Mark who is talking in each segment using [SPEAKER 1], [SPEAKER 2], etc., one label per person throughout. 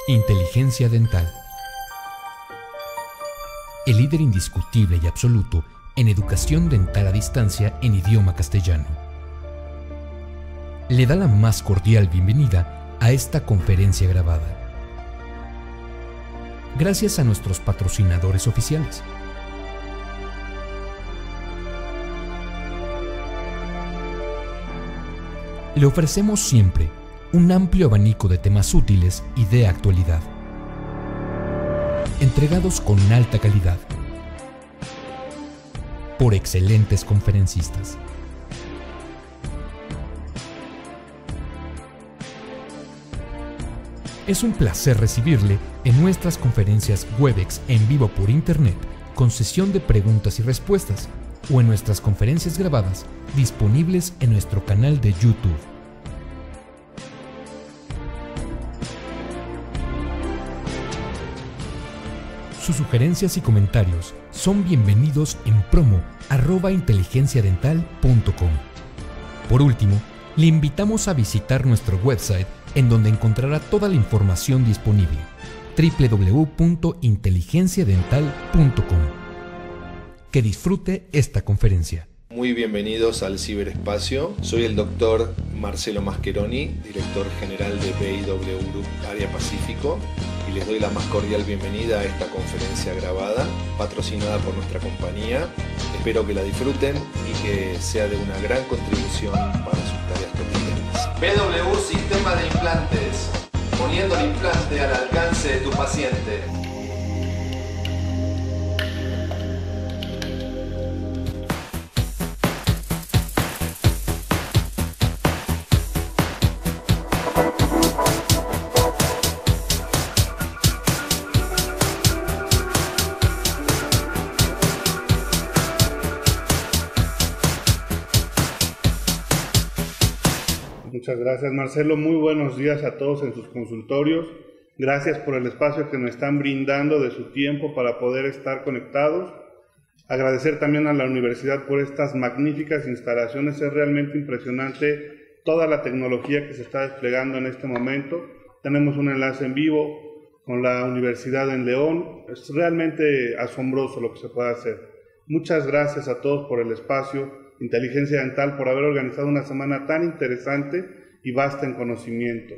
[SPEAKER 1] Inteligencia dental. El líder indiscutible y absoluto en educación dental a distancia en idioma castellano. Le da la más cordial bienvenida a esta conferencia grabada. Gracias a nuestros patrocinadores oficiales. Le ofrecemos siempre un amplio abanico de temas útiles y de actualidad, entregados con alta calidad, por excelentes conferencistas. Es un placer recibirle en nuestras conferencias Webex en vivo por Internet, con sesión de preguntas y respuestas, o en nuestras conferencias grabadas disponibles en nuestro canal de YouTube. Sus sugerencias y comentarios son bienvenidos en promo@inteligenciadental.com. Por último, le invitamos a visitar nuestro website, en donde encontrará toda la información disponible: www.inteligenciadental.com. Que disfrute esta conferencia.
[SPEAKER 2] Muy bienvenidos al ciberespacio. Soy el doctor Marcelo Mascheroni, director general de BIW Group Área Pacífico, y les doy la más cordial bienvenida a esta conferencia grabada, patrocinada por nuestra compañía. Espero que la disfruten y que sea de una gran contribución para sus tareas cotidianas. BW Sistema de Implantes, poniendo el implante al alcance de tu paciente.
[SPEAKER 3] Muchas gracias, Marcelo. Muy buenos días a todos en sus consultorios. Gracias por el espacio que nos están brindando de su tiempo para poder estar conectados. Agradecer también a la universidad por estas magníficas instalaciones. Es realmente impresionante toda la tecnología que se está desplegando en este momento. Tenemos un enlace en vivo con la Universidad en León. Es realmente asombroso lo que se puede hacer. Muchas gracias a todos por el espacio. Inteligencia Dental, por haber organizado una semana tan interesante y vasta en conocimiento.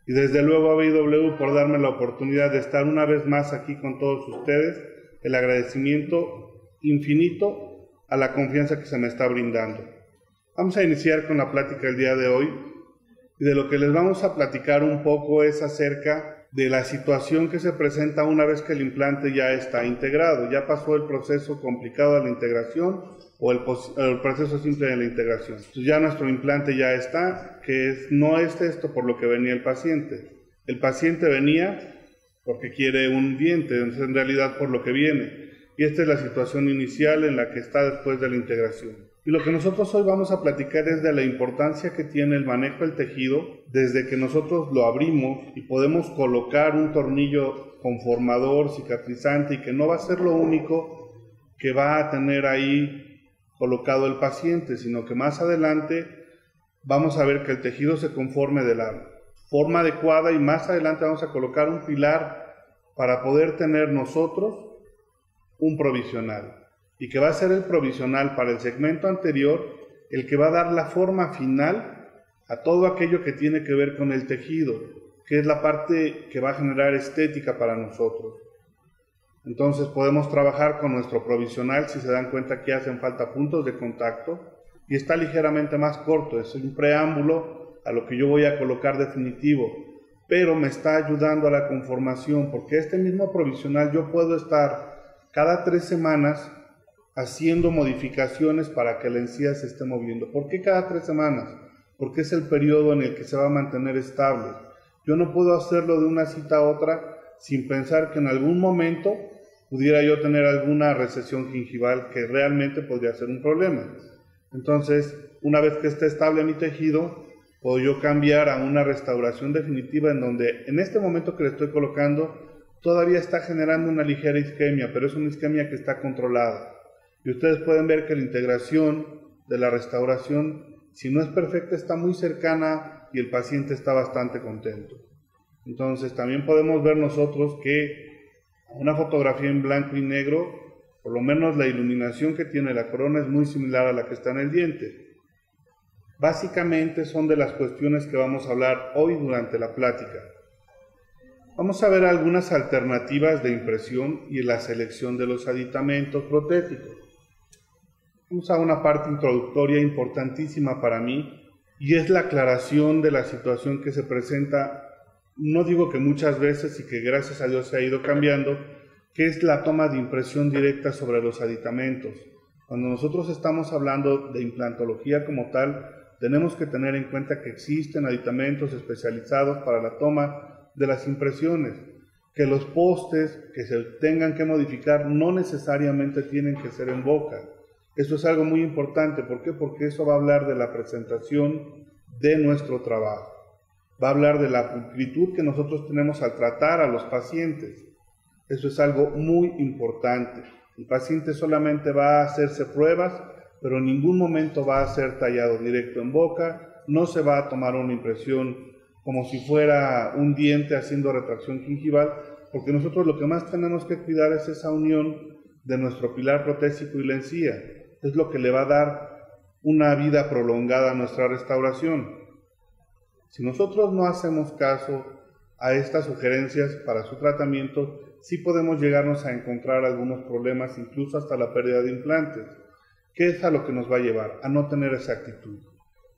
[SPEAKER 3] Y desde luego a BIW por darme la oportunidad de estar una vez más aquí con todos ustedes. El agradecimiento infinito a la confianza que se me está brindando. Vamos a iniciar con la plática del día de hoy. Y de lo que les vamos a platicar un poco es acerca de la situación que se presenta una vez que el implante ya está integrado. Ya pasó el proceso complicado de la integración o el proceso simple de la integración. Entonces ya nuestro implante ya está, no es esto por lo que venía el paciente. El paciente venía porque quiere un diente, entonces en realidad por lo que viene. Y esta es la situación inicial en la que está después de la integración. Y lo que nosotros hoy vamos a platicar es de la importancia que tiene el manejo del tejido desde que nosotros lo abrimos y podemos colocar un tornillo conformador, cicatrizante, y que no va a ser lo único que va a tener ahí colocado el paciente, sino que más adelante vamos a ver que el tejido se conforme de la forma adecuada y más adelante vamos a colocar un pilar para poder tener nosotros un provisional. Y que va a ser el provisional para el segmento anterior el que va a dar la forma final a todo aquello que tiene que ver con el tejido, que es la parte que va a generar estética para nosotros. Entonces podemos trabajar con nuestro provisional. Si se dan cuenta que hacen falta puntos de contacto y está ligeramente más corto, es un preámbulo a lo que yo voy a colocar definitivo, pero me está ayudando a la conformación, porque este mismo provisional yo puedo estar cada 3 semanas haciendo modificaciones para que la encía se esté moviendo. ¿Por qué cada 3 semanas? Porque es el periodo en el que se va a mantener estable. Yo no puedo hacerlo de una cita a otra sin pensar que en algún momento pudiera yo tener alguna recesión gingival que realmente podría ser un problema. Entonces, una vez que esté estable mi tejido, puedo yo cambiar a una restauración definitiva en donde en este momento que le estoy colocando todavía está generando una ligera isquemia, pero es una isquemia que está controlada. Y ustedes pueden ver que la integración de la restauración, si no es perfecta, está muy cercana y el paciente está bastante contento. Entonces también podemos ver nosotros que una fotografía en blanco y negro, por lo menos la iluminación que tiene la corona es muy similar a la que está en el diente. Básicamente son de las cuestiones que vamos a hablar hoy durante la plática. Vamos a ver algunas alternativas de impresión y la selección de los aditamentos protéticos. Vamos a una parte introductoria importantísima para mí, y es la aclaración de la situación que se presenta, no digo que muchas veces y que gracias a Dios se ha ido cambiando, que es la toma de impresión directa sobre los aditamentos. Cuando nosotros estamos hablando de implantología como tal, tenemos que tener en cuenta que existen aditamentos especializados para la toma de las impresiones, que los postes que se tengan que modificar no necesariamente tienen que ser en boca. Eso es algo muy importante. ¿Por qué? Porque eso va a hablar de la presentación de nuestro trabajo. Va a hablar de la pulcritud que nosotros tenemos al tratar a los pacientes. Eso es algo muy importante. El paciente solamente va a hacerse pruebas, pero en ningún momento va a ser tallado directo en boca, no se va a tomar una impresión como si fuera un diente haciendo retracción gingival, porque nosotros lo que más tenemos que cuidar es esa unión de nuestro pilar protésico y la encía. Es lo que le va a dar una vida prolongada a nuestra restauración. Si nosotros no hacemos caso a estas sugerencias para su tratamiento, sí podemos llegarnos a encontrar algunos problemas, incluso hasta la pérdida de implantes. ¿Qué es a lo que nos va a llevar? A no tener exactitud.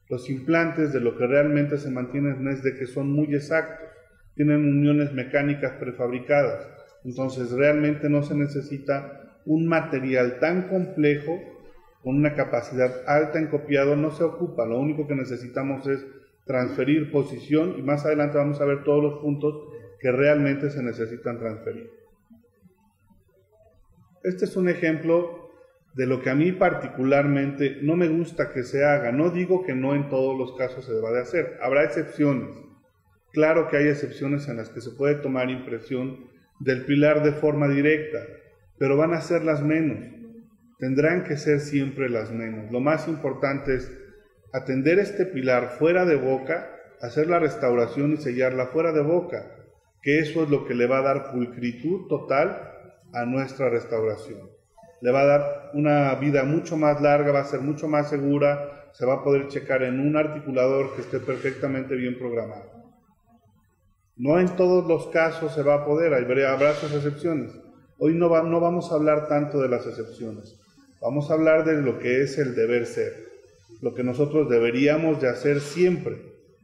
[SPEAKER 3] Los implantes de lo que realmente se mantienen es de que son muy exactos, tienen uniones mecánicas prefabricadas, entonces realmente no se necesita un material tan complejo con una capacidad alta en copiado, no se ocupa, lo único que necesitamos es transferir posición y más adelante vamos a ver todos los puntos que realmente se necesitan transferir. Este es un ejemplo de lo que a mí particularmente no me gusta que se haga. No digo que no en todos los casos se deba de hacer, habrá excepciones. Claro que hay excepciones en las que se puede tomar impresión del pilar de forma directa, pero van a ser las menos. Tendrán que ser siempre las menos. Lo más importante es atender este pilar fuera de boca, hacer la restauración y sellarla fuera de boca, que eso es lo que le va a dar pulcritud total a nuestra restauración. Le va a dar una vida mucho más larga, va a ser mucho más segura, se va a poder checar en un articulador que esté perfectamente bien programado. No en todos los casos se va a poder, habrá sus excepciones. Hoy no vamos a hablar tanto de las excepciones, vamos a hablar de lo que es el deber ser, lo que nosotros deberíamos de hacer siempre,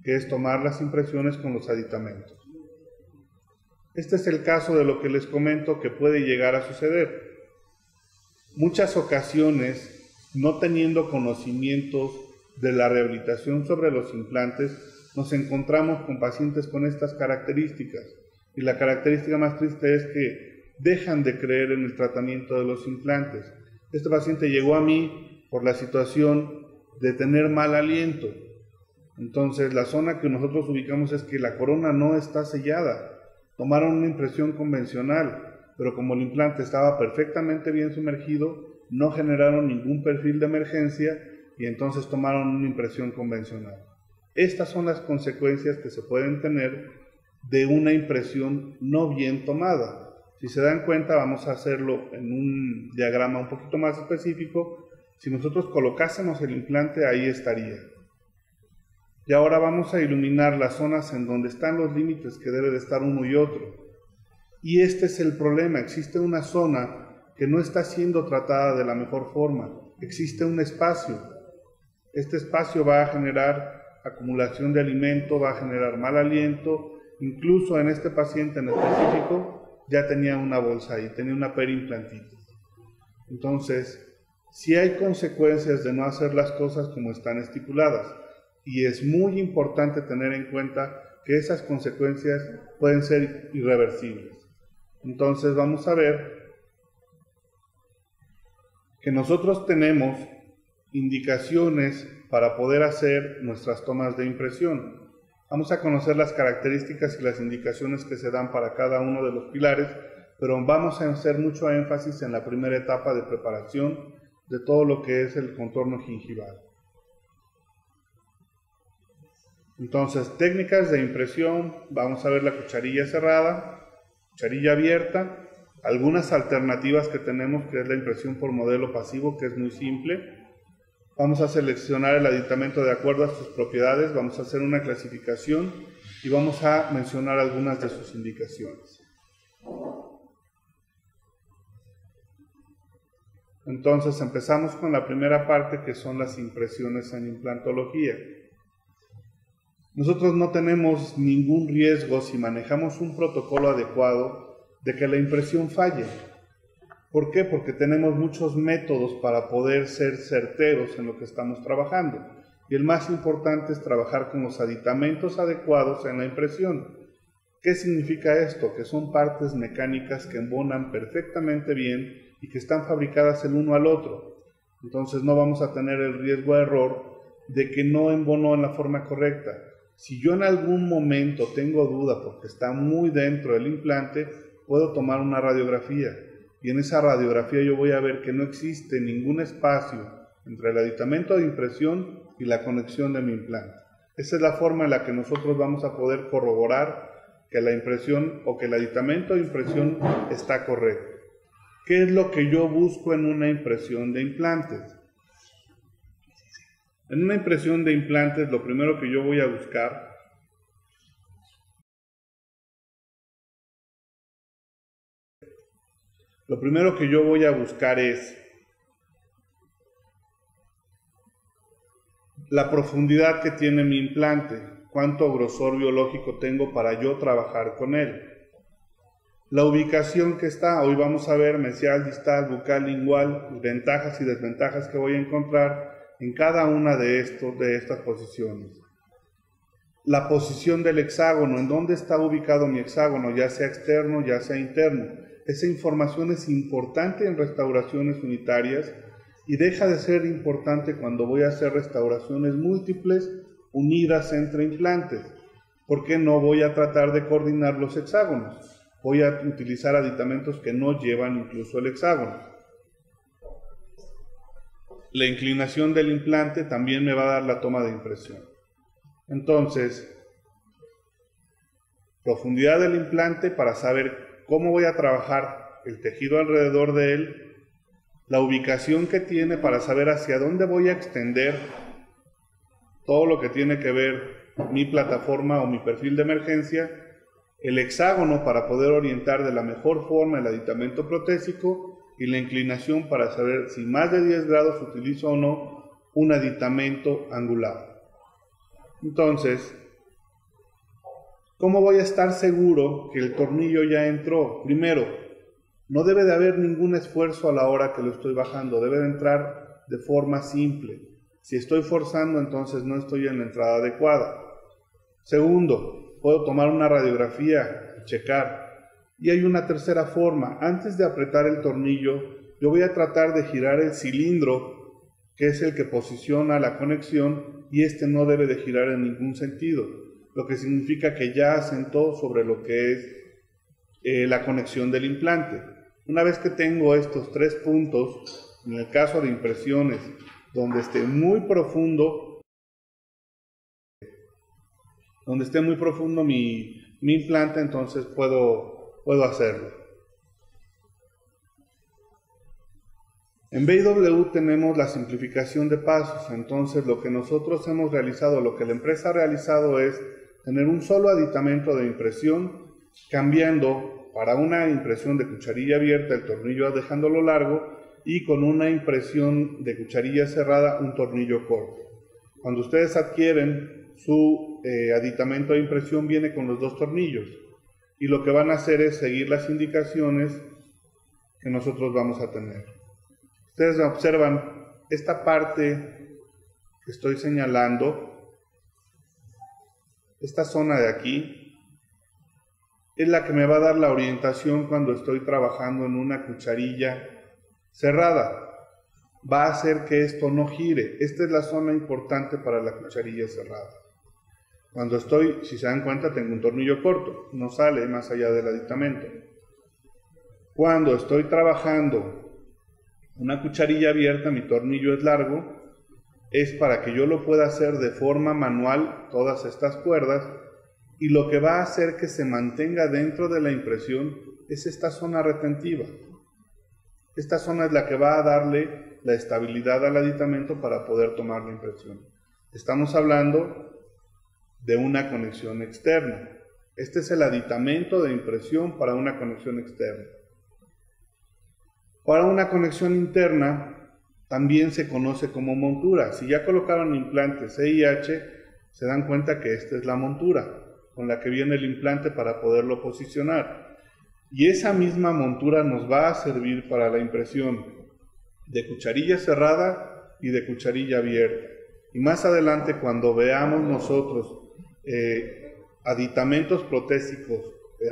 [SPEAKER 3] que es tomar las impresiones con los aditamentos. Este es el caso de lo que les comento que puede llegar a suceder. Muchas ocasiones, no teniendo conocimientos de la rehabilitación sobre los implantes, nos encontramos con pacientes con estas características. Y la característica más triste es que dejan de creer en el tratamiento de los implantes. Este paciente llegó a mí por la situación de tener mal aliento. Entonces, la zona que nosotros ubicamos es que la corona no está sellada. Tomaron una impresión convencional, pero como el implante estaba perfectamente bien sumergido, no generaron ningún perfil de emergencia y entonces tomaron una impresión convencional. Estas son las consecuencias que se pueden tener de una impresión no bien tomada. Si se dan cuenta, vamos a hacerlo en un diagrama un poquito más específico. Si nosotros colocásemos el implante, ahí estaría. Y ahora vamos a iluminar las zonas en donde están los límites que debe de estar uno y otro. Y este es el problema, existe una zona que no está siendo tratada de la mejor forma, existe un espacio. Este espacio va a generar acumulación de alimento, va a generar mal aliento, incluso en este paciente en específico ya tenía una bolsa ahí, tenía una periimplantitis. Entonces, sí hay consecuencias de no hacer las cosas como están estipuladas y es muy importante tener en cuenta que esas consecuencias pueden ser irreversibles. Entonces vamos a ver que nosotros tenemos indicaciones para poder hacer nuestras tomas de impresión. Vamos a conocer las características y las indicaciones que se dan para cada uno de los pilares, pero vamos a hacer mucho énfasis en la primera etapa de preparación de todo lo que es el contorno gingival. Entonces, técnicas de impresión, vamos a ver la cucharilla cerrada, cucharilla abierta, algunas alternativas que tenemos, que es la impresión por modelo pasivo, que es muy simple. Vamos a seleccionar el aditamento de acuerdo a sus propiedades, vamos a hacer una clasificación y vamos a mencionar algunas de sus indicaciones. Entonces empezamos con la primera parte, que son las impresiones en implantología. Nosotros no tenemos ningún riesgo si manejamos un protocolo adecuado de que la impresión falle. ¿Por qué? Porque tenemos muchos métodos para poder ser certeros en lo que estamos trabajando. Y el más importante es trabajar con los aditamentos adecuados en la impresión. ¿Qué significa esto? Que son partes mecánicas que embonan perfectamente bien y que están fabricadas el uno al otro. Entonces no vamos a tener el riesgo de error de que no embonó en la forma correcta. Si yo en algún momento tengo duda porque está muy dentro del implante, puedo tomar una radiografía. Y en esa radiografía yo voy a ver que no existe ningún espacio entre el aditamento de impresión y la conexión de mi implante. Esa es la forma en la que nosotros vamos a poder corroborar que la impresión o que el aditamento de impresión está correcto. ¿Qué es lo que yo busco en una impresión de implantes? En una impresión de implantes, lo primero que yo voy a buscar es la profundidad que tiene mi implante, cuánto grosor biológico tengo para yo trabajar con él. La ubicación que está, hoy vamos a ver mesial, distal, bucal, lingual, ventajas y desventajas que voy a encontrar en cada una de estas posiciones. La posición del hexágono, en dónde está ubicado mi hexágono, ya sea externo, ya sea interno. Esa información es importante en restauraciones unitarias y deja de ser importante cuando voy a hacer restauraciones múltiples unidas entre implantes, porque no voy a tratar de coordinar los hexágonos. Voy a utilizar aditamentos que no llevan incluso el hexágono. La inclinación del implante también me va a dar la toma de impresión. Entonces, profundidad del implante para saber cómo voy a trabajar el tejido alrededor de él, la ubicación que tiene para saber hacia dónde voy a extender todo lo que tiene que ver mi plataforma o mi perfil de emergencia, el hexágono para poder orientar de la mejor forma el aditamento protésico y la inclinación para saber si más de 10 grados utilizo o no un aditamento angular. Entonces, ¿cómo voy a estar seguro que el tornillo ya entró? Primero, no debe de haber ningún esfuerzo a la hora que lo estoy bajando, debe de entrar de forma simple. Si estoy forzando, entonces no estoy en la entrada adecuada. Segundo, puedo tomar una radiografía y checar. Y hay una tercera forma. Antes de apretar el tornillo, yo voy a tratar de girar el cilindro, que es el que posiciona la conexión, y este no debe de girar en ningún sentido, lo que significa que ya asentó sobre lo que es la conexión del implante. Una vez que tengo estos 3 puntos, en el caso de impresiones, donde esté muy profundo mi implante, entonces puedo hacerlo. En BIW tenemos la simplificación de pasos, entonces lo que nosotros hemos realizado, lo que la empresa ha realizado es tener un solo aditamento de impresión, cambiando para una impresión de cucharilla abierta el tornillo dejándolo largo y con una impresión de cucharilla cerrada un tornillo corto. Cuando ustedes adquieren su aditamento de impresión viene con los 2 tornillos y lo que van a hacer es seguir las indicaciones que nosotros vamos a tener. Ustedes observan esta parte que estoy señalando, esta zona de aquí es la que me va a dar la orientación cuando estoy trabajando en una cucharilla cerrada. Va a hacer que esto no gire. Esta es la zona importante para la cucharilla cerrada. Cuando estoy, si se dan cuenta, tengo un tornillo corto, no sale más allá del aditamento. Cuando estoy trabajando una cucharilla abierta, mi tornillo es largo es para que yo lo pueda hacer de forma manual, todas estas cuerdas, y lo que va a hacer que se mantenga dentro de la impresión es esta zona retentiva. Esta zona es la que va a darle la estabilidad al aditamento para poder tomar la impresión. Estamos hablando de una conexión externa. Este es el aditamento de impresión para una conexión externa. Para una conexión interna también se conoce como montura. Si ya colocaron implantes CIH, se dan cuenta que esta es la montura con la que viene el implante para poderlo posicionar. Y esa misma montura nos va a servir para la impresión de cucharilla cerrada y de cucharilla abierta. Y más adelante, cuando veamos nosotros aditamentos protésicos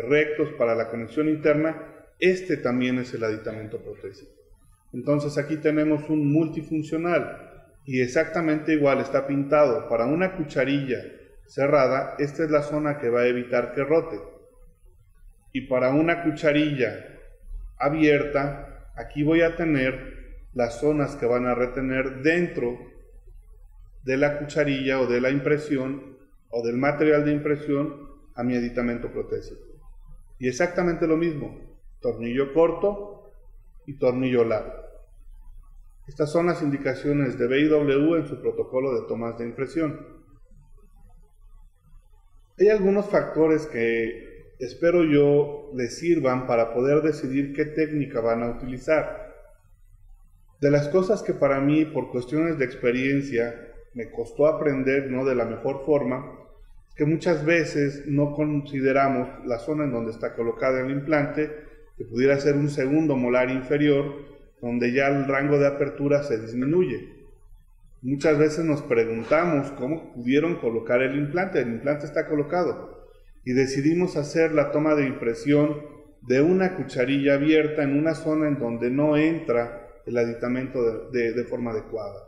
[SPEAKER 3] rectos para la conexión interna, este también es el aditamento protésico. Entonces aquí tenemos un multifuncional y exactamente igual está pintado. Para una cucharilla cerrada, esta es la zona que va a evitar que rote. Y para una cucharilla abierta, aquí voy a tener las zonas que van a retener dentro de la cucharilla o de la impresión o del material de impresión a mi aditamento protésico. Y exactamente lo mismo, tornillo corto y tornillo largo. Estas son las indicaciones de BIW en su protocolo de tomas de impresión. Hay algunos factores que espero yo les sirvan para poder decidir qué técnica van a utilizar. De las cosas que para mí, por cuestiones de experiencia, me costó aprender de la mejor forma, es que muchas veces no consideramos la zona en donde está colocada el implante, que pudiera ser un segundo molar inferior, donde ya el rango de apertura se disminuye. Muchas veces nos preguntamos cómo pudieron colocar el implante está colocado, y decidimos hacer la toma de impresión de una cucharilla abierta en una zona en donde no entra el aditamento de forma adecuada.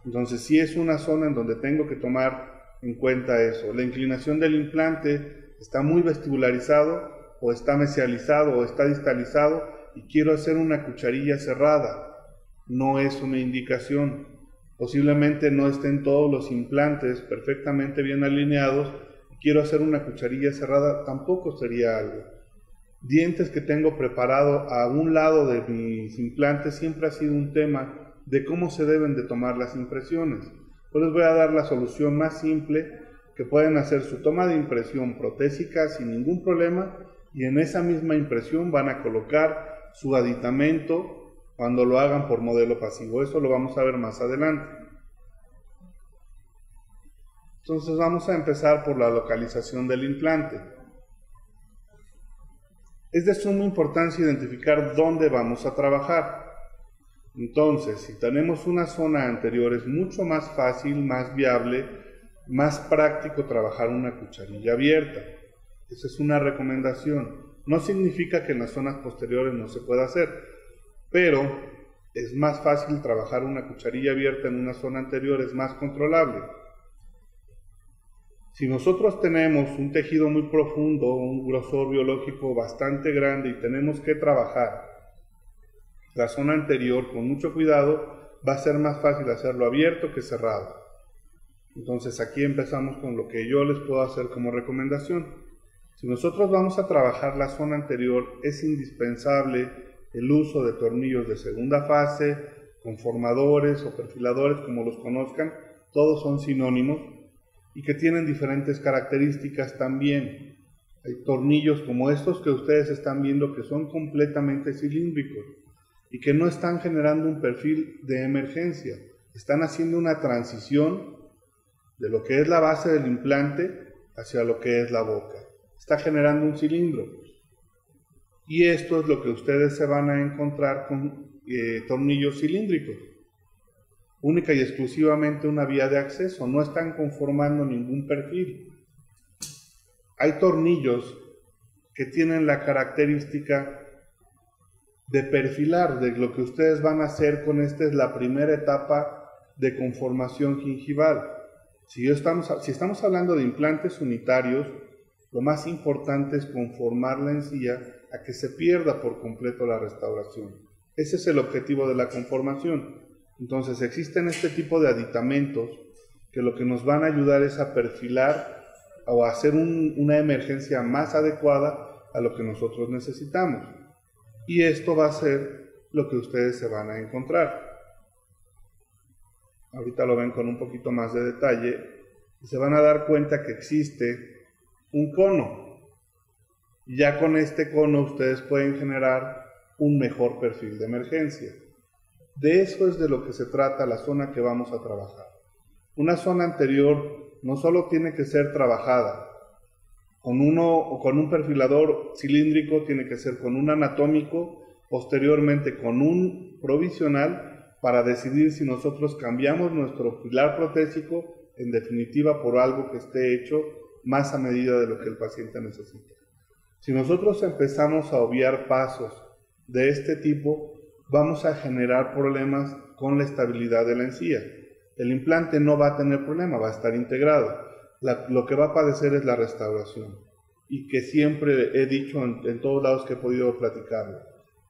[SPEAKER 3] Entonces sí es una zona en donde tengo que tomar en cuenta eso. La inclinación del implante está muy vestibularizado, o está mesializado, o está distalizado, y quiero hacer una cucharilla cerrada. No es una indicación. Posiblemente no estén todos los implantes perfectamente bien alineados, y quiero hacer una cucharilla cerrada, tampoco sería algo. Dientes que tengo preparado a un lado de mis implantes siempre ha sido un tema de cómo se deben de tomar las impresiones. Pues les voy a dar la solución más simple, que pueden hacer su toma de impresión protésica sin ningún problema, y en esa misma impresión van a colocar su aditamento cuando lo hagan por modelo pasivo. Eso lo vamos a ver más adelante. Entonces vamos a empezar por la localización del implante. Es de suma importancia identificar dónde vamos a trabajar. Entonces, si tenemos una zona anterior, es mucho más fácil, más viable, más práctico trabajar una cucharilla abierta. Esa es una recomendación. No significa que en las zonas posteriores no se pueda hacer, pero es más fácil trabajar una cucharilla abierta en una zona anterior, es más controlable. Si nosotros tenemos un tejido muy profundo, un grosor biológico bastante grande y tenemos que trabajar la zona anterior con mucho cuidado, va a ser más fácil hacerlo abierto que cerrado. Entonces aquí empezamos con lo que yo les puedo hacer como recomendación. Si nosotros vamos a trabajar la zona anterior, es indispensable el uso de tornillos de segunda fase, conformadores o perfiladores, como los conozcan, todos son sinónimos y que tienen diferentes características también. Hay tornillos como estos que ustedes están viendo que son completamente cilíndricos y que no están generando un perfil de emergencia, están haciendo una transición de lo que es la base del implante hacia lo que es la boca. Está generando un cilindro. Y esto es lo que ustedes se van a encontrar con tornillos cilíndricos. Única y exclusivamente una vía de acceso, no están conformando ningún perfil. Hay tornillos que tienen la característica de perfilar, de lo que ustedes van a hacer con esta es la primera etapa de conformación gingival. Si estamos hablando de implantes unitarios, lo más importante es conformar la encía a que se pierda por completo la restauración. Ese es el objetivo de la conformación. Entonces existen este tipo de aditamentos que lo que nos van a ayudar es a perfilar o a hacer una emergencia más adecuada a lo que nosotros necesitamos. Y esto va a ser lo que ustedes se van a encontrar. Ahorita lo ven con un poquito más de detalle y se van a dar cuenta que existe un cono. Y ya con este cono ustedes pueden generar un mejor perfil de emergencia. De eso es de lo que se trata la zona que vamos a trabajar. Una zona anterior no solo tiene que ser trabajada con un perfilador cilíndrico, tiene que ser con un anatómico, posteriormente con un provisional para decidir si nosotros cambiamos nuestro pilar protésico en definitiva por algo que esté hecho más a medida de lo que el paciente necesita. Si nosotros empezamos a obviar pasos de este tipo, vamos a generar problemas con la estabilidad de la encía. El implante no va a tener problema, va a estar integrado. Lo que va a padecer es la restauración. Y que siempre he dicho en todos lados que he podido platicarlo.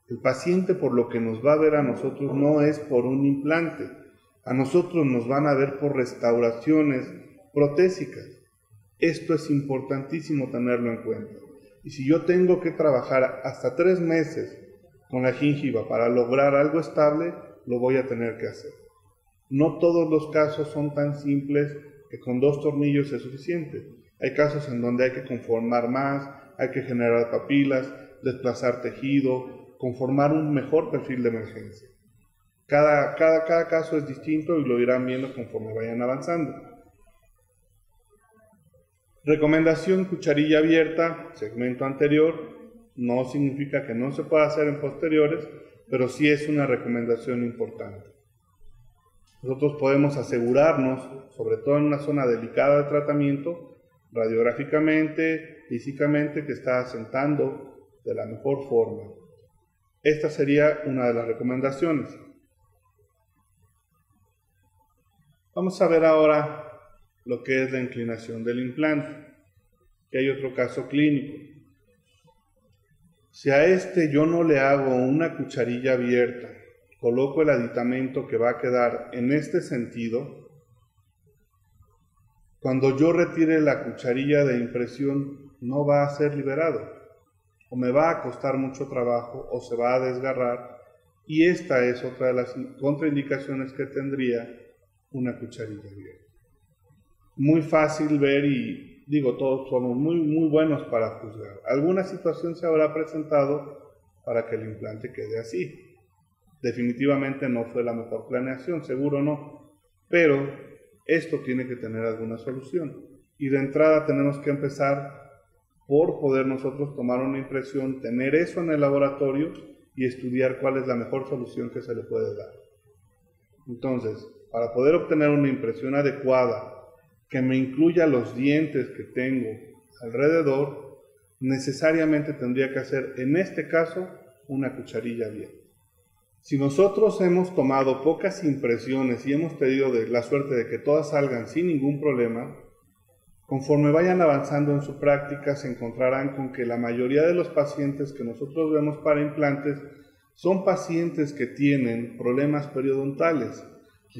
[SPEAKER 3] El paciente por lo que nos va a ver a nosotros no es por un implante. A nosotros nos van a ver por restauraciones protésicas. Esto es importantísimo tenerlo en cuenta. Y si yo tengo que trabajar hasta 3 meses con la gingiva para lograr algo estable, lo voy a tener que hacer. No todos los casos son tan simples que con 2 tornillos es suficiente. Hay casos en donde hay que conformar más, hay que generar papilas, desplazar tejido, conformar un mejor perfil de emergencia. Cada caso es distinto y lo irán viendo conforme vayan avanzando. Recomendación: cucharilla abierta, segmento anterior. No significa que no se pueda hacer en posteriores, pero sí es una recomendación importante. Nosotros podemos asegurarnos, sobre todo en una zona delicada de tratamiento, radiográficamente, físicamente, que está asentando de la mejor forma. Esta sería una de las recomendaciones. Vamos a ver ahora lo que es la inclinación del implante, que hay otro caso clínico. Si a este yo no le hago una cucharilla abierta, coloco el aditamento que va a quedar en este sentido, cuando yo retire la cucharilla de impresión no va a ser liberado, o me va a costar mucho trabajo o se va a desgarrar, y esta es otra de las contraindicaciones que tendría una cucharilla abierta. Muy fácil ver y digo, todos somos muy buenos para juzgar. Alguna situación se habrá presentado para que el implante quede así. Definitivamente no fue la mejor planeación, seguro no, pero esto tiene que tener alguna solución. Y de entrada tenemos que empezar por poder nosotros tomar una impresión, tener eso en el laboratorio y estudiar cuál es la mejor solución que se le puede dar. Entonces, para poder obtener una impresión adecuada, que me incluya los dientes que tengo alrededor, necesariamente tendría que hacer, en este caso, una cucharilla abierta. Si nosotros hemos tomado pocas impresiones y hemos tenido la suerte de que todas salgan sin ningún problema, conforme vayan avanzando en su práctica se encontrarán con que la mayoría de los pacientes que nosotros vemos para implantes son pacientes que tienen problemas periodontales,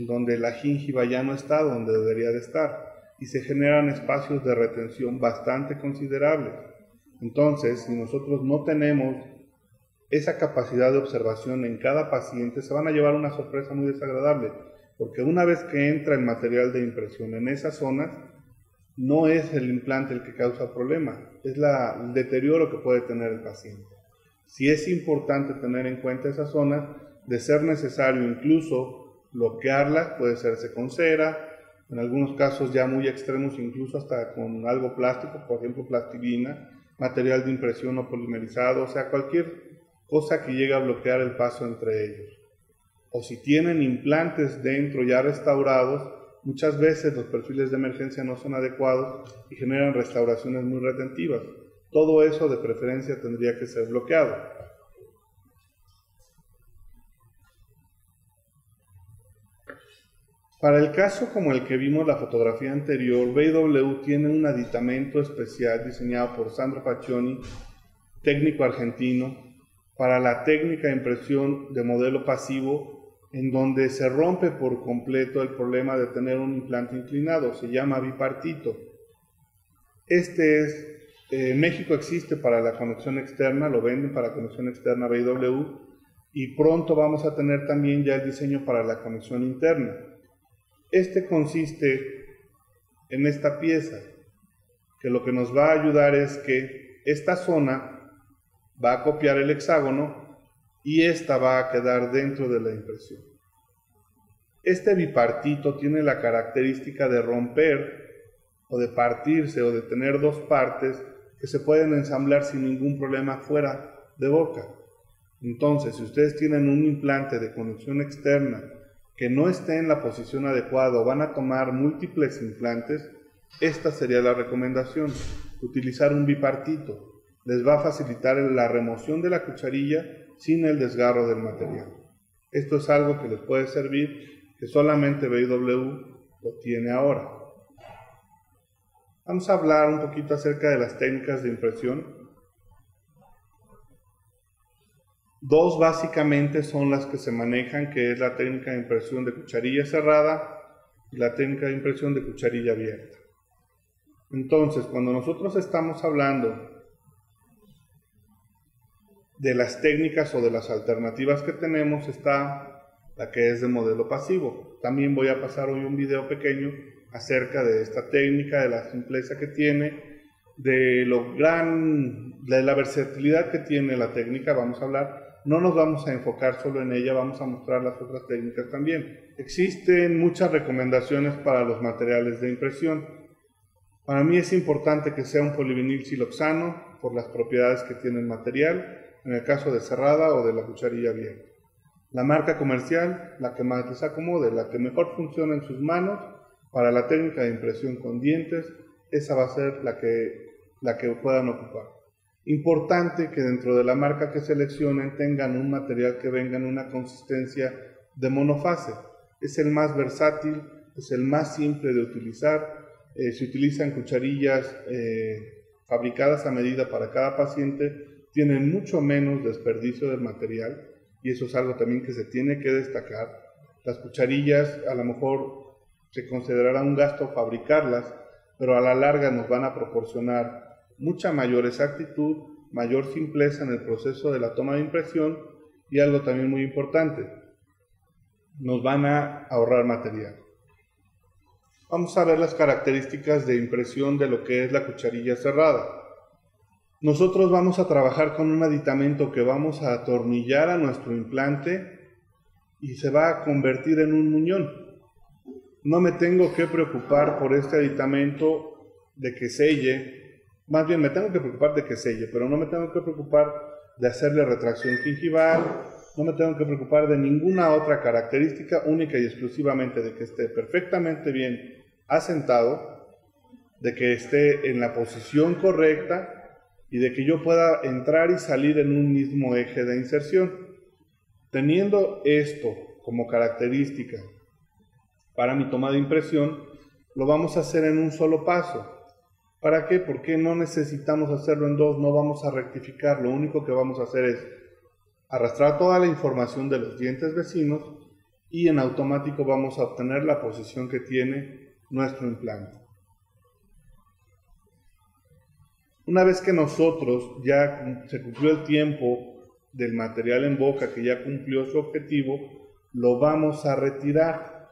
[SPEAKER 3] donde la gingiva ya no está donde debería de estar y se generan espacios de retención bastante considerables. Entonces, si nosotros no tenemos esa capacidad de observación en cada paciente, se van a llevar una sorpresa muy desagradable, porque una vez que entra el material de impresión en esas zonas, no es el implante el que causa problema, es el deterioro que puede tener el paciente. Sí es importante tener en cuenta esas zonas, de ser necesario incluso bloquearlas, puede hacerse con cera, en algunos casos ya muy extremos incluso hasta con algo plástico, por ejemplo plastilina, material de impresión no polimerizado, o sea cualquier cosa que llegue a bloquear el paso entre ellos. O si tienen implantes dentro ya restaurados, muchas veces los perfiles de emergencia no son adecuados y generan restauraciones muy retentivas. Todo eso de preferencia tendría que ser bloqueado. Para el caso como el que vimos la fotografía anterior, BW tiene un aditamento especial diseñado por Sandro Faccioni, técnico argentino, para la técnica de impresión de modelo pasivo en donde se rompe por completo el problema de tener un implante inclinado, se llama bipartito. En México existe para la conexión externa, lo venden para conexión externa BW, y pronto vamos a tener también ya el diseño para la conexión interna. Este consiste en esta pieza, que lo que nos va a ayudar es que esta zona va a copiar el hexágono y esta va a quedar dentro de la impresión. Este bipartito tiene la característica de romper o de partirse o de tener dos partes que se pueden ensamblar sin ningún problema fuera de boca. Entonces, si ustedes tienen un implante de conexión externa que no esté en la posición adecuada o van a tomar múltiples implantes, esta sería la recomendación, utilizar un bipartito. Les va a facilitar la remoción de la cucharilla sin el desgarro del material. Esto es algo que les puede servir, que solamente BW lo tiene ahora. Vamos a hablar un poquito acerca de las técnicas de impresión. Dos básicamente son las que se manejan, que es la técnica de impresión de cucharilla cerrada y la técnica de impresión de cucharilla abierta. Entonces, cuando nosotros estamos hablando de las técnicas o de las alternativas que tenemos, está la que es de modelo pasivo. También voy a pasar hoy un video pequeño acerca de esta técnica, de la simpleza que tiene, de la versatilidad que tiene la técnica. Vamos a hablar, no nos vamos a enfocar solo en ella, vamos a mostrar las otras técnicas también. Existen muchas recomendaciones para los materiales de impresión. Para mí es importante que sea un polivinil siloxano por las propiedades que tiene el material, en el caso de cerrada o de la cucharilla abierta. La marca comercial, la que más les acomode, la que mejor funciona en sus manos para la técnica de impresión con dientes, esa va a ser la que puedan ocupar. Importante que dentro de la marca que seleccionen tengan un material que venga en una consistencia de monofase. Es el más versátil, es el más simple de utilizar. Se utilizan cucharillas fabricadas a medida para cada paciente, tienen mucho menos desperdicio del material y eso es algo también que se tiene que destacar. Las cucharillas a lo mejor se considerará un gasto fabricarlas, pero a la larga nos van a proporcionar mucha mayor exactitud, mayor simpleza en el proceso de la toma de impresión y algo también muy importante, nos van a ahorrar material. Vamos a ver las características de impresión de lo que es la cucharilla cerrada. Nosotros vamos a trabajar con un aditamento que vamos a atornillar a nuestro implante y se va a convertir en un muñón. No me tengo que preocupar por este aditamento de que selle, más bien me tengo que preocupar de que selle, pero no me tengo que preocupar de hacerle retracción gingival, no me tengo que preocupar de ninguna otra característica, única y exclusivamente de que esté perfectamente bien asentado, de que esté en la posición correcta y de que yo pueda entrar y salir en un mismo eje de inserción. Teniendo esto como característica para mi toma de impresión, lo vamos a hacer en un solo paso. ¿Para qué? Porque no necesitamos hacerlo en dos, no vamos a rectificar, lo único que vamos a hacer es arrastrar toda la información de los dientes vecinos y en automático vamos a obtener la posición que tiene nuestro implante. Una vez que nosotros ya se cumplió el tiempo del material en boca, que ya cumplió su objetivo, lo vamos a retirar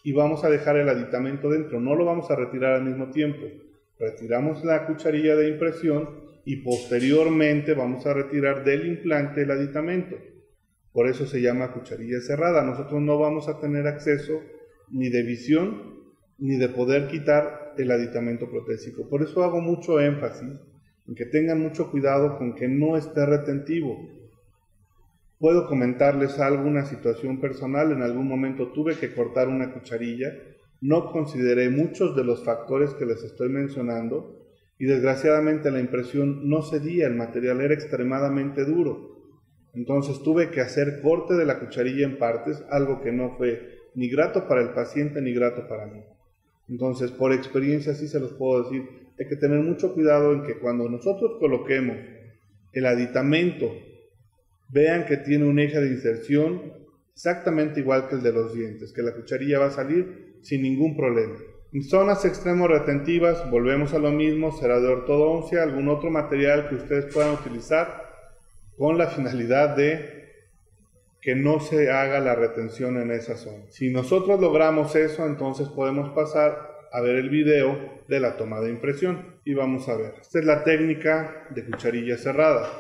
[SPEAKER 3] y vamos a dejar el aditamento dentro. No lo vamos a retirar al mismo tiempo. Retiramos la cucharilla de impresión y posteriormente vamos a retirar del implante el aditamento. Por eso se llama cucharilla cerrada. Nosotros no vamos a tener acceso ni de visión ni de poder quitar el aditamento protésico. Por eso hago mucho énfasis en que tengan mucho cuidado con que no esté retentivo. Puedo comentarles alguna situación personal. En algún momento tuve que cortar una cucharilla, no consideré muchos de los factores que les estoy mencionando y desgraciadamente la impresión no cedía, el material era extremadamente duro. Entonces tuve que hacer corte de la cucharilla en partes, algo que no fue ni grato para el paciente ni grato para mí. Entonces, por experiencia sí se los puedo decir, hay que tener mucho cuidado en que cuando nosotros coloquemos el aditamento, vean que tiene un eje de inserción, exactamente igual que el de los dientes, que la cucharilla va a salir sin ningún problema. En zonas extremo retentivas, volvemos a lo mismo, será de ortodoncia, algún otro material que ustedes puedan utilizar con la finalidad de que no se haga la retención en esa zona. Si nosotros logramos eso, entonces podemos pasar a ver el video de la toma de impresión y vamos a ver. Esta es la técnica de cucharilla cerrada.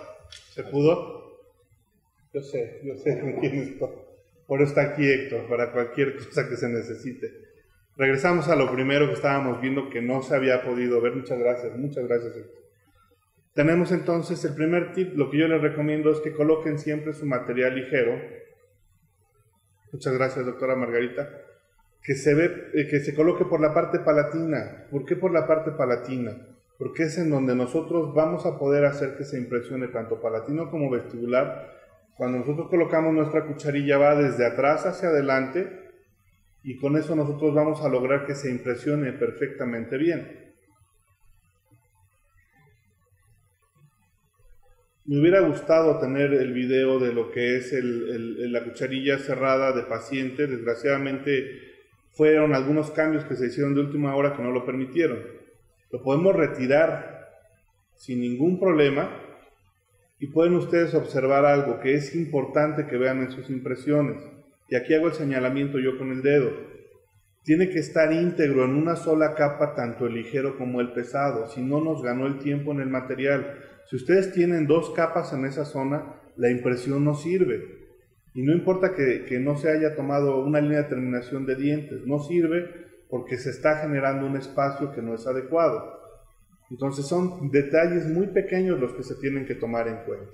[SPEAKER 3] ¿Se pudo? Yo sé con quién estoy. Por eso está aquí Héctor, para cualquier cosa que se necesite. Regresamos a lo primero que estábamos viendo que no se había podido ver. Muchas gracias Héctor. Tenemos entonces el primer tip. Lo que yo les recomiendo es que coloquen siempre su material ligero. Muchas gracias, doctora Margarita. Que se coloque por la parte palatina. ¿Por qué por la parte palatina? Porque es en donde nosotros vamos a poder hacer que se impresione tanto palatino como vestibular. Cuando nosotros colocamos nuestra cucharilla va desde atrás hacia adelante y con eso nosotros vamos a lograr que se impresione perfectamente bien. Me hubiera gustado tener el video de lo que es la cucharilla cerrada de paciente. Desgraciadamente fueron algunos cambios que se hicieron de última hora que no lo permitieron. Lo podemos retirar sin ningún problema y pueden ustedes observar algo que es importante que vean en sus impresiones. Y aquí hago el señalamiento yo con el dedo. Tiene que estar íntegro en una sola capa tanto el ligero como el pesado, si no nos ganó el tiempo en el material. Si ustedes tienen dos capas en esa zona, la impresión no sirve. Y no importa que no se haya tomado una línea de terminación de dientes, no sirve porque se está generando un espacio que no es adecuado. Entonces son detalles muy pequeños los que se tienen que tomar en cuenta.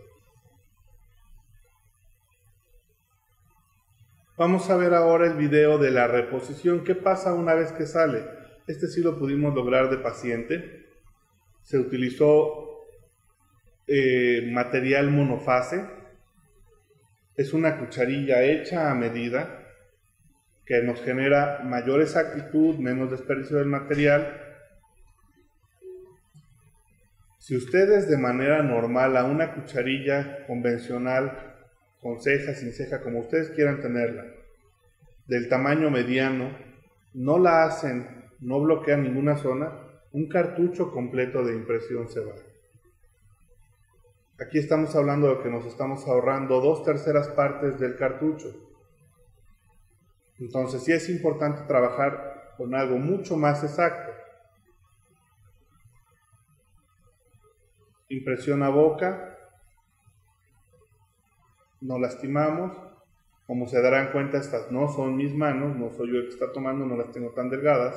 [SPEAKER 3] Vamos a ver ahora el video de la reposición. ¿Qué pasa una vez que sale? Este sí lo pudimos lograr de paciente. Se utilizó material monofase. Es una cucharilla hecha a medida que nos genera mayor exactitud, menos desperdicio del material. Si ustedes de manera normal a una cucharilla convencional, con ceja, sin ceja, como ustedes quieran tenerla, del tamaño mediano, no la hacen, no bloquean ninguna zona, un cartucho completo de impresión se va. Aquí estamos hablando de que nos estamos ahorrando 2/3 partes del cartucho. Entonces sí es importante trabajar con algo mucho más exacto. Impresión a boca, no lastimamos. Como se darán cuenta, estas no son mis manos, no soy yo el que está tomando, no las tengo tan delgadas.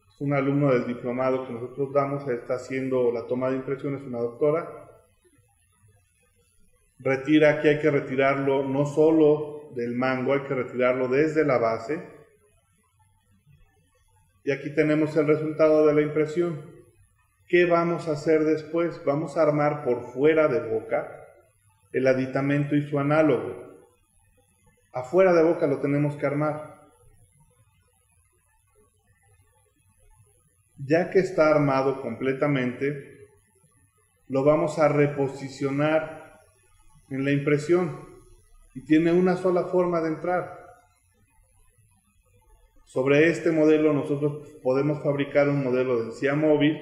[SPEAKER 3] Es un alumno del diplomado que nosotros damos, está haciendo la toma de impresión, es una doctora. Retira, aquí hay que retirarlo no solo del mango, hay que retirarlo desde la base. Y aquí tenemos el resultado de la impresión. ¿Qué vamos a hacer después? Vamos a armar por fuera de boca el aditamento y su análogo. Afuera de boca lo tenemos que armar. Ya que está armado completamente, lo vamos a reposicionar en la impresión y tiene una sola forma de entrar. Sobre este modelo nosotros podemos fabricar un modelo de encía móvil,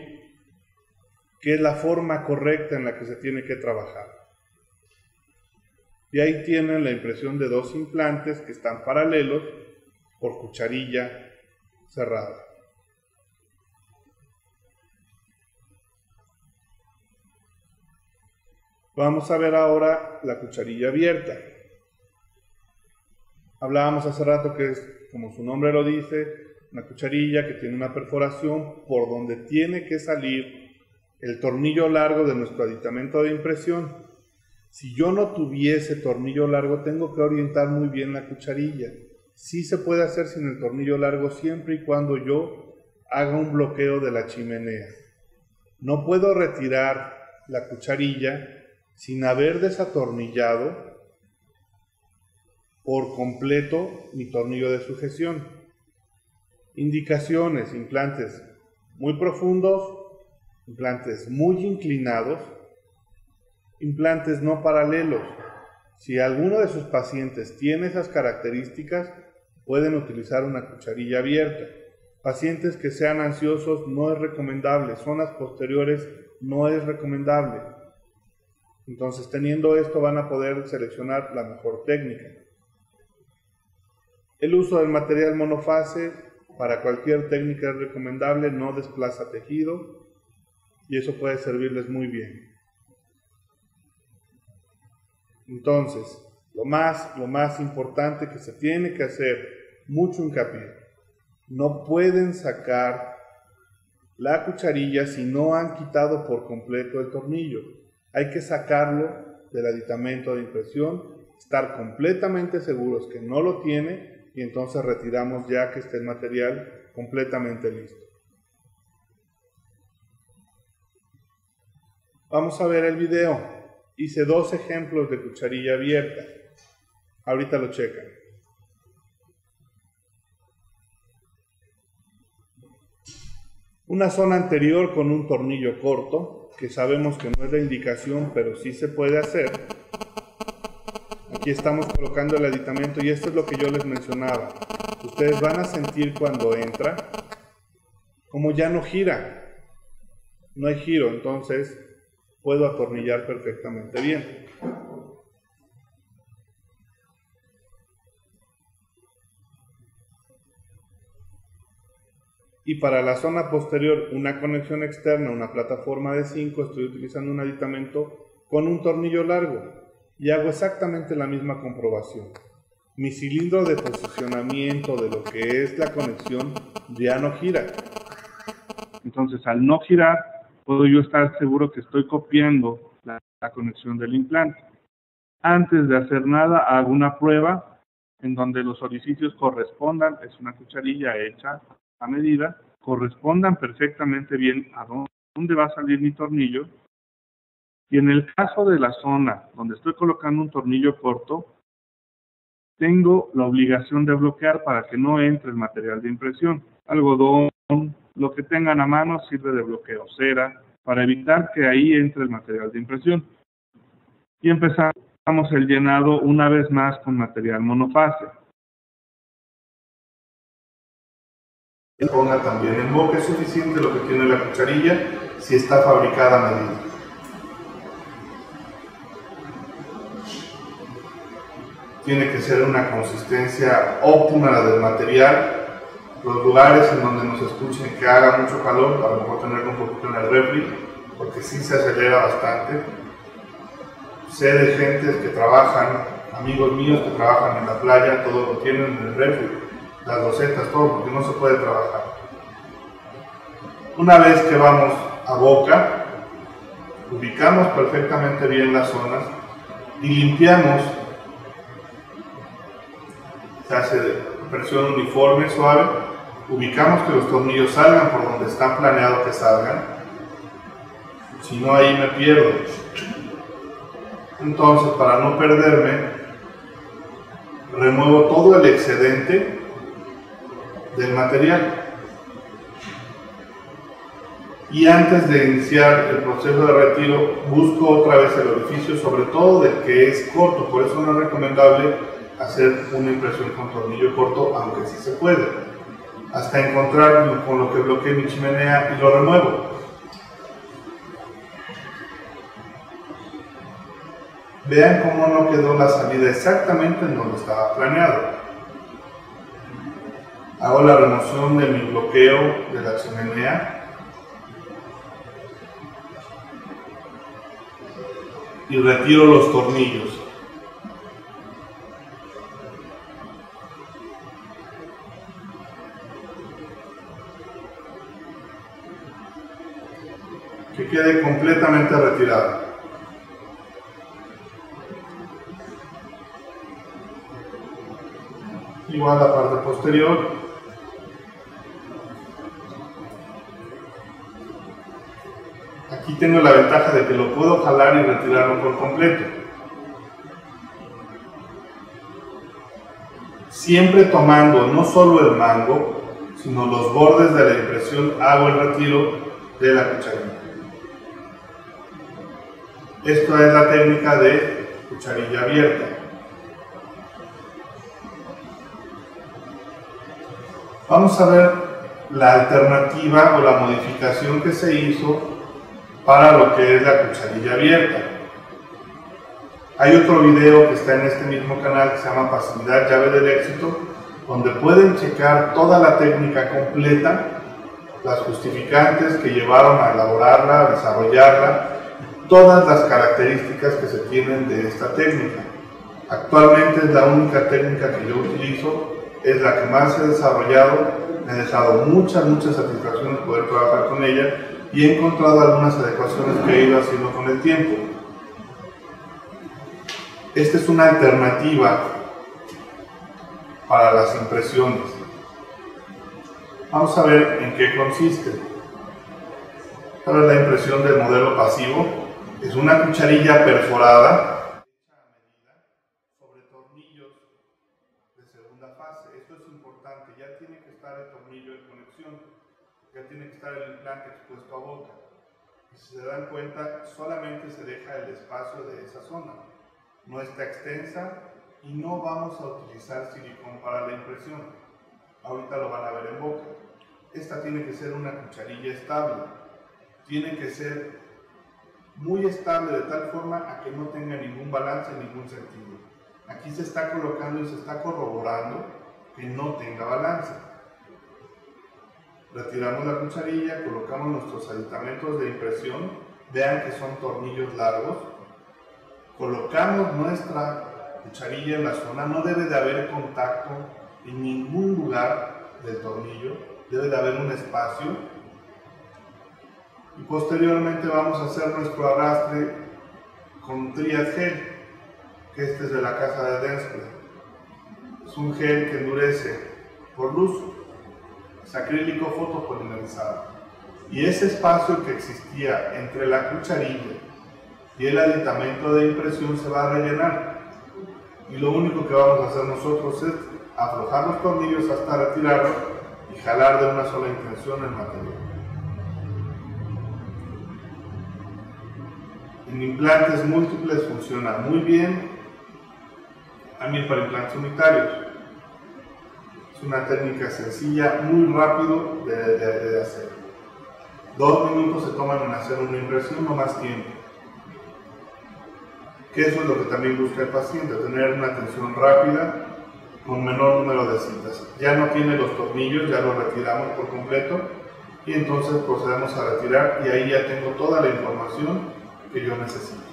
[SPEAKER 3] que es la forma correcta en la que se tiene que trabajar. Y ahí tienen la impresión de dos implantes que están paralelos por cucharilla cerrada. Vamos a ver ahora la cucharilla abierta. Hablábamos hace rato que es, como su nombre lo dice, una cucharilla que tiene una perforación por donde tiene que salir el tornillo largo de nuestro aditamento de impresión. Si yo no tuviese tornillo largo, tengo que orientar muy bien la cucharilla. Sí se puede hacer sin el tornillo largo siempre y cuando yo haga un bloqueo de la chimenea. No puedo retirar la cucharilla sin haber desatornillado por completo mi tornillo de sujeción. Indicaciones: implantes muy profundos, implantes muy inclinados, implantes no paralelos. Si alguno de sus pacientes tiene esas características, pueden utilizar una cucharilla abierta. Pacientes que sean ansiosos no es recomendable, zonas posteriores no es recomendable. Entonces, teniendo esto, van a poder seleccionar la mejor técnica. El uso del material monofase para cualquier técnica es recomendable, no desplaza tejido y eso puede servirles muy bien. Entonces, lo más importante que se tiene que hacer, mucho hincapié, no pueden sacar la cucharilla si no han quitado por completo el tornillo. Hay que sacarlo del aditamento de impresión, estar completamente seguros que no lo tiene y entonces retiramos ya que esté el material completamente listo. Vamos a ver el video. Hice 2 ejemplos de cucharilla abierta. Ahorita lo checan. Una zona anterior con un tornillo corto, que sabemos que no es la indicación, pero sí se puede hacer. Aquí estamos colocando el aditamento y esto es lo que yo les mencionaba. Ustedes van a sentir cuando entra, como ya no gira. No hay giro, entonces puedo atornillar perfectamente bien. Y para la zona posterior, una conexión externa, una plataforma de 5, estoy utilizando un aditamento con un tornillo largo y hago exactamente la misma comprobación. Mi cilindro de posicionamiento de lo que es la conexión ya no gira. Entonces, al no girar, puedo yo estar seguro que estoy copiando la conexión del implante. Antes de hacer nada, hago una prueba en donde los orificios correspondan, es una cucharilla hecha a medida, correspondan perfectamente bien a dónde va a salir mi tornillo. Y en el caso de la zona donde estoy colocando un tornillo corto, tengo la obligación de bloquear para que no entre el material de impresión. Algodón, lo que tengan a mano sirve de bloqueo, cera, para evitar que ahí entre el material de impresión. Y empezamos el llenado una vez más con material monofase. Ponga también en boca, es suficiente lo que tiene la cucharilla si está fabricada a medida. Tiene que ser una consistencia óptima la del material. Los lugares en donde nos escuchen que haga mucho calor, a lo mejor tenerlo un poquito en el refri, porque sí se acelera bastante. Sé de gentes que trabajan, amigos míos que trabajan en la playa, todo lo tienen en el refri, las rosetas, todo, porque no se puede trabajar. Una vez que vamos a boca, ubicamos perfectamente bien las zonas y limpiamos. Se hace de presión uniforme, suave, ubicamos que los tornillos salgan por donde están planeados que salgan, si no ahí me pierdo. Entonces, para no perderme, remuevo todo el excedente del material. Y antes de iniciar el proceso de retiro, busco otra vez el orificio, sobre todo del que es corto, por eso no es recomendable hacer una impresión con tornillo corto, aunque sí se puede, hasta encontrar con lo que bloqueé mi chimenea y lo remuevo. Vean cómo no quedó la salida exactamente en donde estaba planeado. Hago la remoción de mi bloqueo de la chimenea y retiro los tornillos. Que quede completamente retirado. Igual la parte posterior. Aquí tengo la ventaja de que lo puedo jalar y retirarlo por completo. Siempre tomando no solo el mango, sino los bordes de la impresión, hago el retiro de la cucharilla. Esto es la técnica de cucharilla abierta. Vamos a ver la alternativa o la modificación que se hizo para lo que es la cucharilla abierta. Hay otro video que está en este mismo canal que se llama Pasividad, llave del éxito, donde pueden checar toda la técnica completa, las justificantes que llevaron a elaborarla, a desarrollarla, todas las características que se tienen de esta técnica. Actualmente es la única técnica que yo utilizo, es la que más he desarrollado, me ha dejado muchas satisfacciones poder trabajar con ella y he encontrado algunas adecuaciones que he ido haciendo con el tiempo. Esta es una alternativa para las impresiones. Vamos a ver en qué consiste. Para la impresión del modelo pasivo, es una cucharilla perforada sobre tornillos de segunda fase. Esto es importante, ya tiene que estar el tornillo en conexión, ya tiene que estar el implante expuesto a boca. Y si se dan cuenta, solamente se deja el espacio de esa zona. No está extensa y no vamos a utilizar silicón para la impresión. Ahorita lo van a ver en boca. Esta tiene que ser una cucharilla estable. Tiene que ser muy estable de tal forma a que no tenga ningún balance en ningún sentido. Aquí se está colocando y se está corroborando que no tenga balance. Retiramos la cucharilla, colocamos nuestros aditamentos de impresión. Vean que son tornillos largos. Colocamos nuestra cucharilla en la zona, no debe de haber contacto en ningún lugar del tornillo, debe de haber un espacio. Y posteriormente vamos a hacer nuestro arrastre con Triad Gel, que este es de la casa de Dentsply. Es un gel que endurece por luz, es acrílico fotopolimerizado. Y ese espacio que existía entre la cucharilla y el aditamento de impresión se va a rellenar. Y lo único que vamos a hacer nosotros es aflojar los tornillos hasta retirarlos y jalar de una sola intención el material. En implantes múltiples funciona muy bien, también para implantes unitarios. Es una técnica sencilla, muy rápido de hacer. 2 minutos se toman en hacer una impresión, no más tiempo. Que eso es lo que también busca el paciente, tener una atención rápida con menor número de citas. Ya no tiene los tornillos, ya los retiramos por completo y entonces procedemos a retirar y ahí ya tengo toda la información que yo necesito.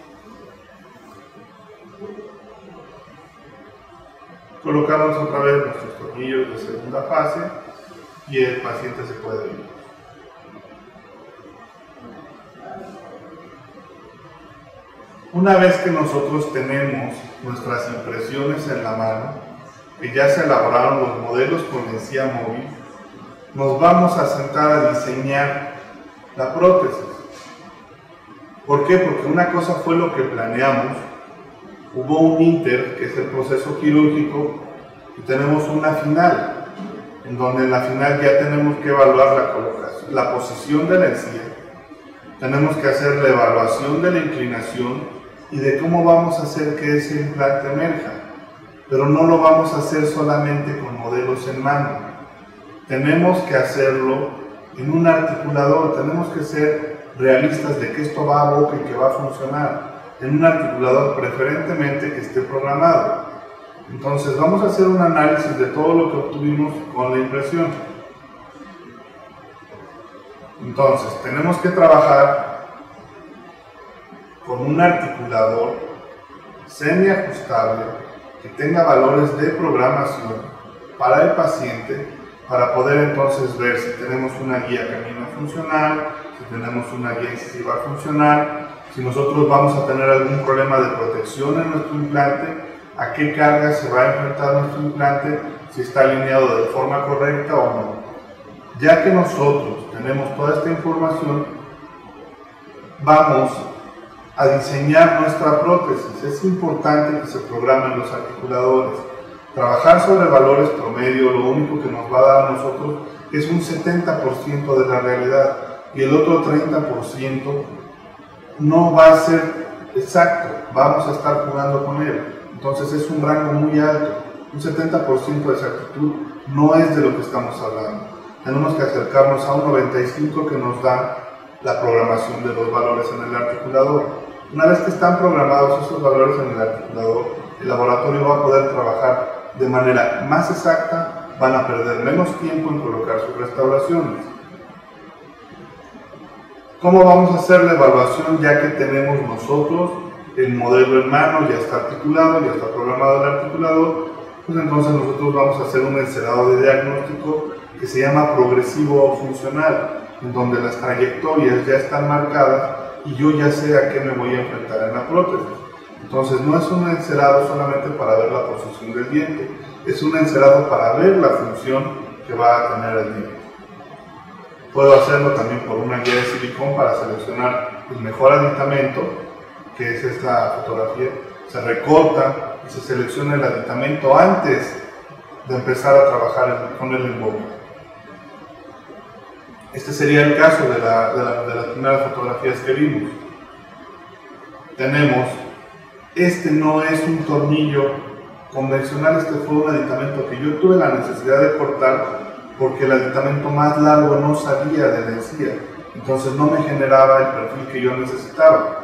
[SPEAKER 3] Colocamos otra vez nuestros tornillos de segunda fase y el paciente se puede ir. Una vez que nosotros tenemos nuestras impresiones en la mano, que ya se elaboraron los modelos con encía móvil, nos vamos a sentar a diseñar la prótesis. ¿Por qué? Porque una cosa fue lo que planeamos, hubo un inter, que es el proceso quirúrgico, y tenemos una final, en donde en la final ya tenemos que evaluar la colocación, la posición de la encía, tenemos que hacer la evaluación de la inclinación y de cómo vamos a hacer que ese implante emerja, pero no lo vamos a hacer solamente con modelos en mano, tenemos que hacerlo en un articulador, tenemos que ser realistas de que esto va a boca y que va a funcionar, en un articulador preferentemente que esté programado. Entonces vamos a hacer un análisis de todo lo que obtuvimos con la impresión. Entonces tenemos que trabajar con un articulador semiajustable que tenga valores de programación para el paciente, para poder entonces ver si tenemos una guía camino funcional, si tenemos una guía incisiva funcional, si nosotros vamos a tener algún problema de protección en nuestro implante, a qué carga se va a enfrentar nuestro implante, si está alineado de forma correcta o no. Ya que nosotros tenemos toda esta información, vamos a diseñar nuestra prótesis. Es importante que se programen los articuladores. Trabajar sobre valores promedio, lo único que nos va a dar a nosotros es un 70% de la realidad y el otro 30% no va a ser exacto, vamos a estar jugando con él. Entonces es un rango muy alto, un 70% de exactitud no es de lo que estamos hablando. Tenemos que acercarnos a un 95% que nos da la programación de los valores en el articulador. Una vez que están programados esos valores en el articulador, el laboratorio va a poder trabajar de manera más exacta, van a perder menos tiempo en colocar sus restauraciones. ¿Cómo vamos a hacer la evaluación ya que tenemos nosotros el modelo en mano, ya está articulado, ya está programado el articulador? Pues entonces nosotros vamos a hacer un encerado de diagnóstico que se llama progresivo o funcional, en donde las trayectorias ya están marcadas y yo ya sé a qué me voy a enfrentar en la prótesis. Entonces no es un encerado solamente para ver la posición del diente, es un encerado para ver la función que va a tener el diente. Puedo hacerlo también por una guía de silicón para seleccionar el mejor aditamento, que es esta fotografía. Se recorta y se selecciona el aditamento antes de empezar a trabajar con el emboque. Este sería el caso de las primeras fotografías que vimos. Tenemos, este no es un tornillo convencional, este fue un aditamento que yo tuve la necesidad de cortar porque el aditamento más largo no salía de la encía, entonces no me generaba el perfil que yo necesitaba.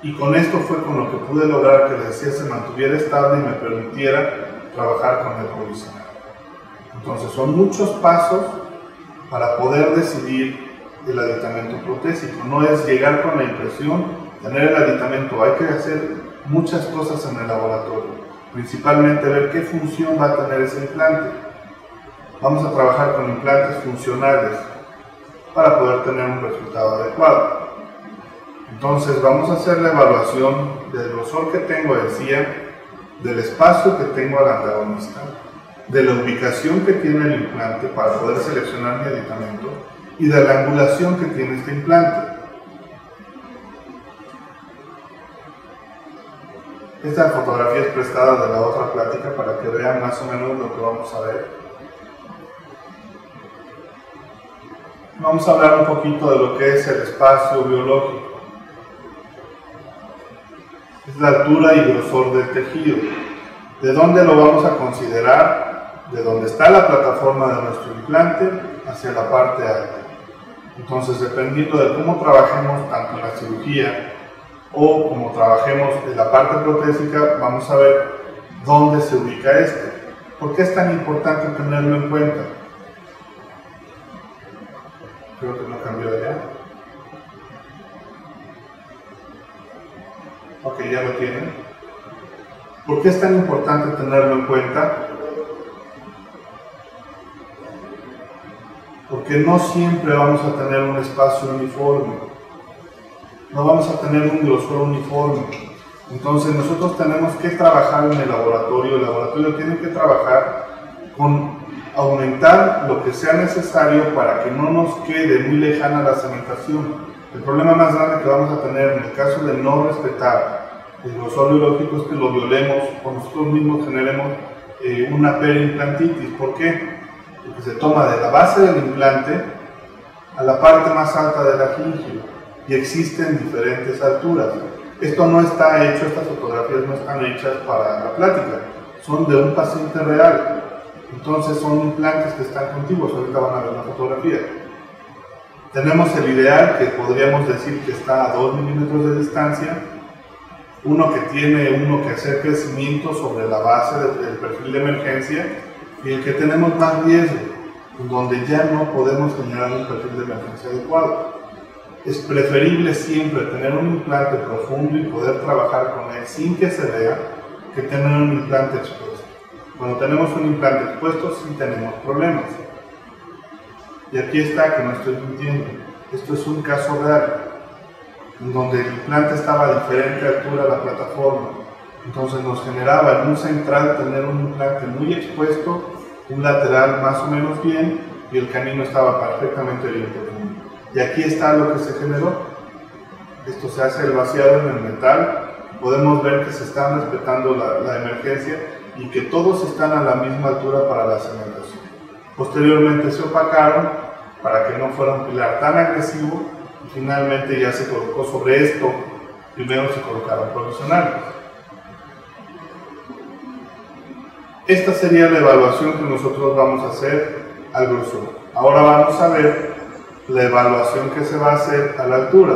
[SPEAKER 3] Y con esto fue con lo que pude lograr que la encía se mantuviera estable y me permitiera trabajar con el provisional. Entonces son muchos pasos para poder decidir el aditamento protésico. No es llegar con la impresión, tener el aditamento, hay que hacer muchas cosas en el laboratorio, principalmente ver qué función va a tener ese implante. Vamos a trabajar con implantes funcionales para poder tener un resultado adecuado. Entonces vamos a hacer la evaluación del grosor que tengo de encía, del espacio que tengo al antagonista, de la ubicación que tiene el implante para poder seleccionar mi aditamento y de la angulación que tiene este implante. Esta fotografía es prestada de la otra plática para que vean más o menos lo que vamos a ver. Vamos a hablar un poquito de lo que es el espacio biológico. Es la altura y grosor del tejido. ¿De dónde lo vamos a considerar? De donde está la plataforma de nuestro implante hacia la parte alta. Entonces, dependiendo de cómo trabajemos tanto en la cirugía o como trabajemos en la parte protésica, vamos a ver dónde se ubica este. ¿Por qué es tan importante tenerlo en cuenta? Creo que no cambió ya. Ok, ya lo tienen. ¿Por qué es tan importante tenerlo en cuenta? Porque no siempre vamos a tener un espacio uniforme. No vamos a tener un grosor uniforme. Entonces nosotros tenemos que trabajar en el laboratorio tiene que trabajar con aumentar lo que sea necesario para que no nos quede muy lejana la cementación. El problema más grande que vamos a tener en el caso de no respetar el grosor biológico es que lo violemos o nosotros mismos generemos una periimplantitis. ¿Por qué? Porque se toma de la base del implante a la parte más alta de la gingiva y existen diferentes alturas. Esto no está hecho, estas fotografías no están hechas para la plática, son de un paciente real. Entonces son implantes que están contiguos, ahorita van a ver la fotografía. Tenemos el ideal, que podríamos decir que está a 2 milímetros de distancia, uno que tiene que hacer crecimiento sobre la base del perfil de emergencia, y el que tenemos más riesgo, donde ya no podemos generar un perfil de emergencia adecuado. Es preferible siempre tener un implante profundo y poder trabajar con él sin que se vea, que tener un implante expuesto. Cuando tenemos un implante expuesto, sí tenemos problemas. Y aquí está, que no estoy mintiendo. Esto es un caso real, en donde el implante estaba a diferente altura de la plataforma. Entonces nos generaba en un central tener un implante muy expuesto, un lateral más o menos bien, y el canino estaba perfectamente bien profundo. Y aquí está lo que se generó. Esto se hace el vaciado en el metal. Podemos ver que se está respetando la emergencia y que todos están a la misma altura para la cementación. Posteriormente se opacaron para que no fuera un pilar tan agresivo y finalmente ya se colocó sobre esto Primero se colocaron provisionales. Esta sería la evaluación que nosotros vamos a hacer al grosor. Ahora vamos a ver la evaluación que se va a hacer a la altura.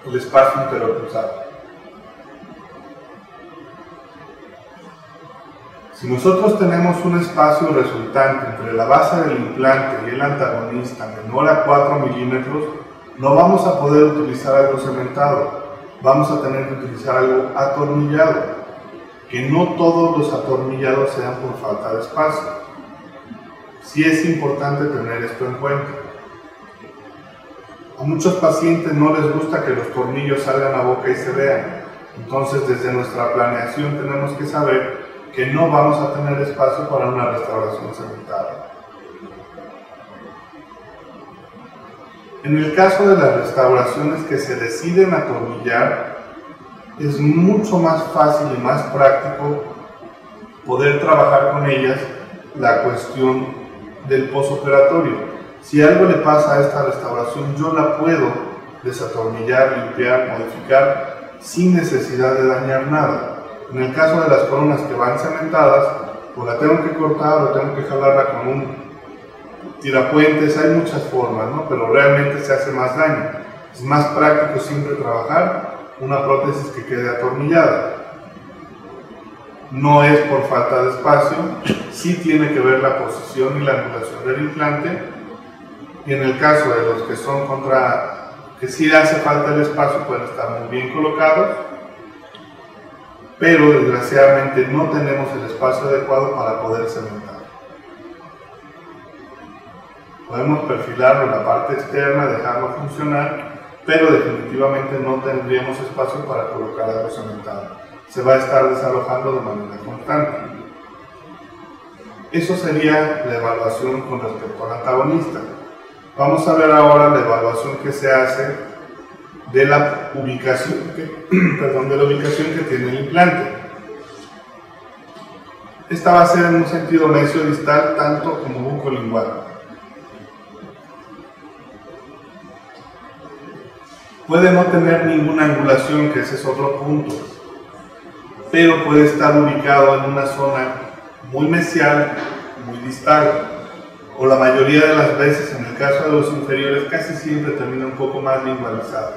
[SPEAKER 3] El espacio interoclusal. Si nosotros tenemos un espacio resultante entre la base del implante y el antagonista menor a 4 milímetros, no vamos a poder utilizar algo cementado, vamos a tener que utilizar algo atornillado. Que no todos los atornillados sean por falta de espacio. Sí es importante tener esto en cuenta. A muchos pacientes no les gusta que los tornillos salgan a boca y se vean. Entonces, desde nuestra planeación tenemos que saber que no vamos a tener espacio para una restauración cementada. En el caso de las restauraciones que se deciden atornillar, es mucho más fácil y más práctico poder trabajar con ellas la cuestión del postoperatorio. Si algo le pasa a esta restauración, yo la puedo desatornillar, limpiar, modificar sin necesidad de dañar nada. En el caso de las coronas que van cementadas, pues la tengo que cortar o tengo que jalarla con un tirapuentes. Hay muchas formas, ¿no? Pero realmente se hace más daño. Es más práctico siempre trabajar una prótesis que quede atornillada. No es por falta de espacio, sí tiene que ver la posición y la angulación del implante, y en el caso de los que son que sí hace falta el espacio, pueden estar muy bien colocados, pero desgraciadamente no tenemos el espacio adecuado para poder cementar. Podemos perfilarlo en la parte externa, dejarlo funcionar, pero definitivamente no tendríamos espacio para colocar algo cementado. Se va a estar desalojando de manera constante. Eso sería la evaluación con respecto al antagonista. Vamos a ver ahora la evaluación que se hace de la ubicación que tiene el implante. Esta va a ser en un sentido mesiodistal tanto como bucolingual. Puede no tener ninguna angulación, que ese es otro punto, pero puede estar ubicado en una zona muy mesial, muy distal, o la mayoría de las veces, en el caso de los inferiores, casi siempre termina un poco más lingualizado.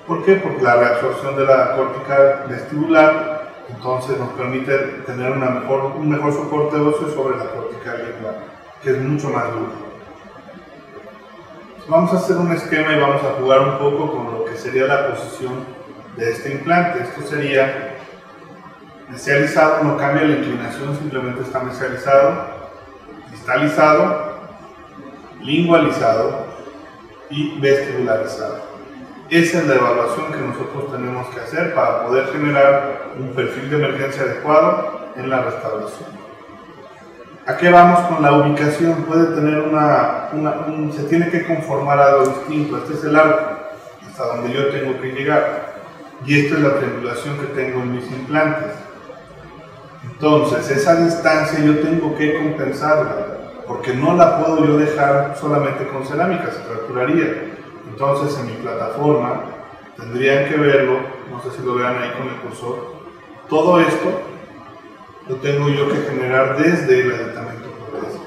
[SPEAKER 3] ¿Por qué? Porque la reabsorción de la cortical vestibular, entonces nos permite tener un mejor soporte óseo sobre la cortical lingual, que es mucho más duro. Vamos a hacer un esquema y vamos a jugar un poco con lo que sería la posición de este implante. Esto sería mesializado, no cambia la inclinación, simplemente está mesializado, distalizado, lingualizado y vestibularizado. Esa es la evaluación que nosotros tenemos que hacer para poder generar un perfil de emergencia adecuado en la restauración. ¿A qué vamos con la ubicación? Puede tener se tiene que conformar algo distinto. Este es el arco, hasta donde yo tengo que llegar. Y esta es la triangulación que tengo en mis implantes. Entonces, esa distancia yo tengo que compensarla, porque no la puedo yo dejar solamente con cerámica, se fracturaría. Entonces, en mi plataforma, tendrían que verlo, no sé si lo vean ahí con el cursor, todo esto lo tengo yo que generar desde el aditamento protésico.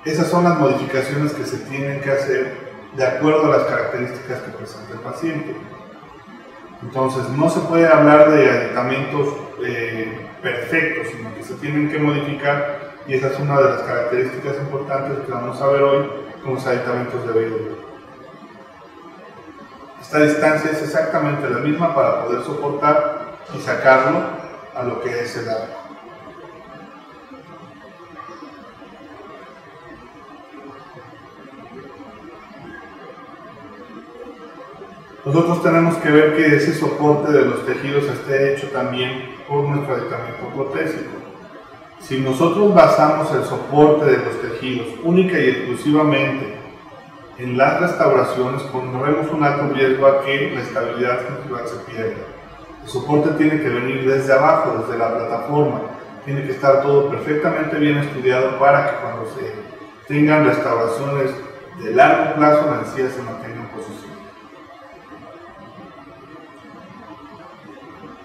[SPEAKER 3] Esas son las modificaciones que se tienen que hacer de acuerdo a las características que presenta el paciente. Entonces, no se puede hablar de aditamentos perfectos, sino que se tienen que modificar, y esa es una de las características importantes que vamos a ver hoy con los aditamentos de BW. Esta distancia es exactamente la misma para poder soportar y sacarlo a lo que es el arco. Nosotros tenemos que ver que ese soporte de los tejidos esté hecho también por nuestro aditamento protésico. Si nosotros basamos el soporte de los tejidos única y exclusivamente en las restauraciones, corremos un alto riesgo a que la estabilidad gingival se pierda. El soporte tiene que venir desde abajo, desde la plataforma. Tiene que estar todo perfectamente bien estudiado para que cuando se tengan restauraciones de largo plazo la encía se mantenga en posición.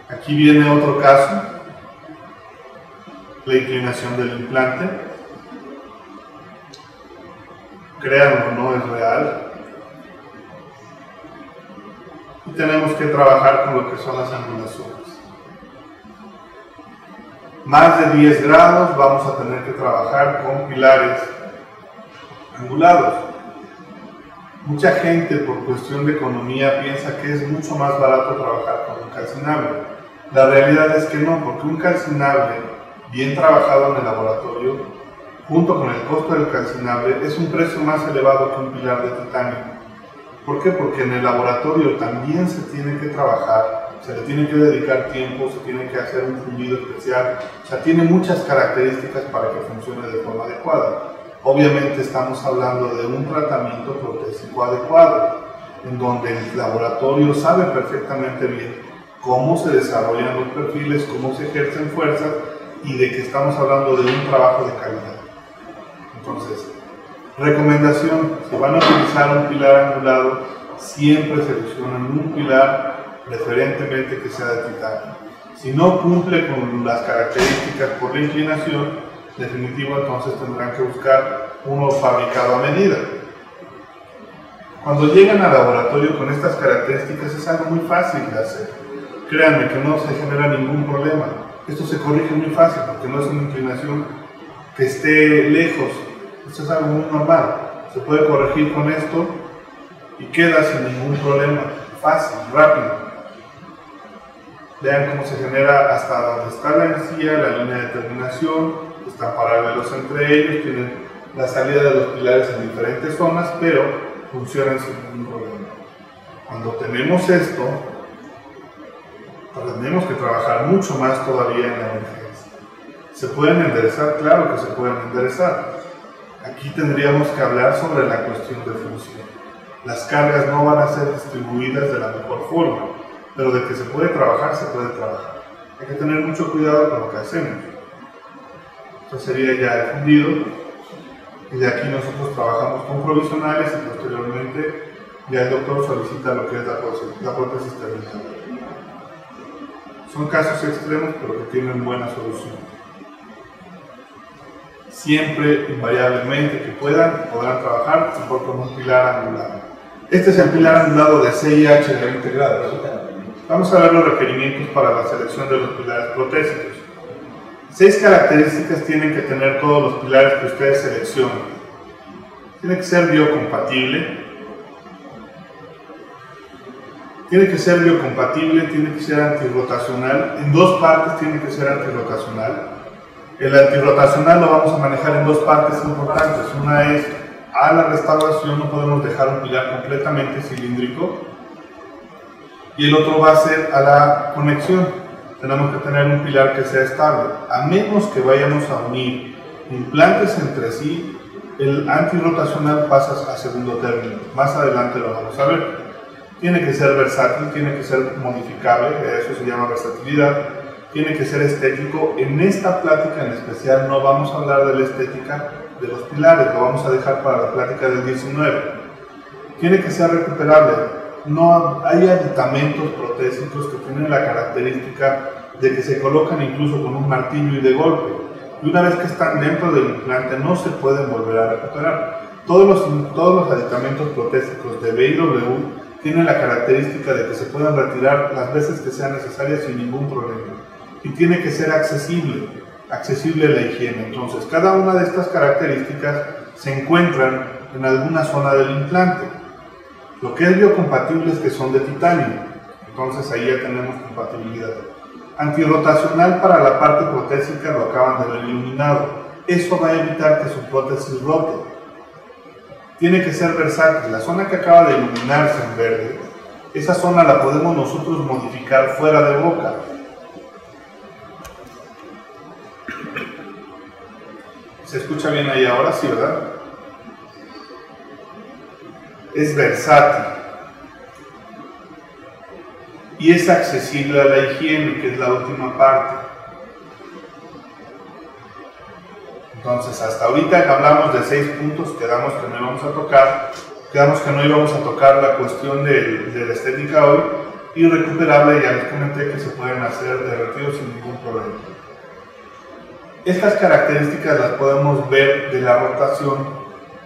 [SPEAKER 3] Aquí viene otro caso, la inclinación del implante. Créanlo, no es real. Y tenemos que trabajar con lo que son las angulaciones. Más de 10 grados vamos a tener que trabajar con pilares angulados. Mucha gente, por cuestión de economía, piensa que es mucho más barato trabajar con un calcinable. La realidad es que no, porque un calcinable bien trabajado en el laboratorio, junto con el costo del calcinable, es un precio más elevado que un pilar de titanio. ¿Por qué? Porque en el laboratorio también se tiene que trabajar, se le tiene que dedicar tiempo, se tiene que hacer un fundido especial, o sea, tiene muchas características para que funcione de forma adecuada. Obviamente estamos hablando de un tratamiento protésico adecuado, en donde el laboratorio sabe perfectamente bien cómo se desarrollan los perfiles, cómo se ejercen fuerzas y de que estamos hablando de un trabajo de calidad. Entonces, recomendación, si van a utilizar un pilar angulado, siempre seleccionen un pilar preferentemente que sea de titanio. Si no cumple con las características por la inclinación, definitivo, entonces tendrán que buscar uno fabricado a medida. Cuando llegan al laboratorio con estas características es algo muy fácil de hacer. Créanme que no se genera ningún problema. Esto se corrige muy fácil porque no es una inclinación que esté lejos. Esto es algo muy normal. Se puede corregir con esto y queda sin ningún problema. Fácil, rápido. Vean cómo se genera hasta donde está la encía, la línea de terminación, están paralelos entre ellos, tienen la salida de los pilares en diferentes zonas, pero funcionan sin ningún problema. Cuando tenemos esto, tenemos que trabajar mucho más todavía en la emergencia. ¿Se pueden enderezar? Claro que se pueden enderezar. Aquí tendríamos que hablar sobre la cuestión de función. Las cargas no van a ser distribuidas de la mejor forma, pero de que se puede trabajar, se puede trabajar. Hay que tener mucho cuidado con lo que hacemos. Esto sería ya el fundido, y de aquí nosotros trabajamos con provisionales y posteriormente ya el doctor solicita lo que es la prótesis terminal. Son casos extremos, pero que tienen buena solución. Siempre, invariablemente que podrán trabajar mejor con un pilar angulado. Este es el pilar angulado de CIH de 20 grados. Vamos a ver los requerimientos para la selección de los pilares protésicos. 6 características tienen que tener todos los pilares que ustedes seleccionen. Tiene que ser biocompatible. Tiene que ser biocompatible, tiene que ser antirrotacional. En 2 partes tiene que ser antirrotacional. El antirrotacional lo vamos a manejar en 2 partes importantes. Una es a la restauración, no podemos dejar un pilar completamente cilíndrico. Y el otro va a ser a la conexión. Tenemos que tener un pilar que sea estable. A menos que vayamos a unir implantes entre sí, el antirrotacional pasa a segundo término. Más adelante lo vamos a ver. Tiene que ser versátil, tiene que ser modificable, eso se llama versatilidad. Tiene que ser estético. En esta plática en especial no vamos a hablar de la estética de los pilares, lo vamos a dejar para la plática del 19. Tiene que ser recuperable. No hay aditamentos protésicos que tienen la característica de que se colocan incluso con un martillo y de golpe. Y una vez que están dentro del implante no se pueden volver a recuperar. Todos los aditamentos protésicos de BIW tienen la característica de que se pueden retirar las veces que sean necesarias sin ningún problema. Y tiene que ser accesible la higiene. Entonces, cada una de estas características se encuentran en alguna zona del implante. Lo que es biocompatible es que son de titanio, entonces ahí ya tenemos compatibilidad. Antirrotacional para la parte protésica lo acaban de ver iluminado. Eso va a evitar que su prótesis rote. Tiene que ser versátil. La zona que acaba de iluminarse en verde, esa zona la podemos nosotros modificar fuera de boca. ¿Se escucha bien ahí ahora? Sí, ¿verdad? Es versátil y es accesible a la higiene, que es la última parte. Entonces, hasta ahorita hablamos de 6 puntos, quedamos que no íbamos a tocar, la cuestión de la estética hoy, y recuperable, ya les comenté que se pueden hacer de retiro sin ningún problema. Estas características las podemos ver de la rotación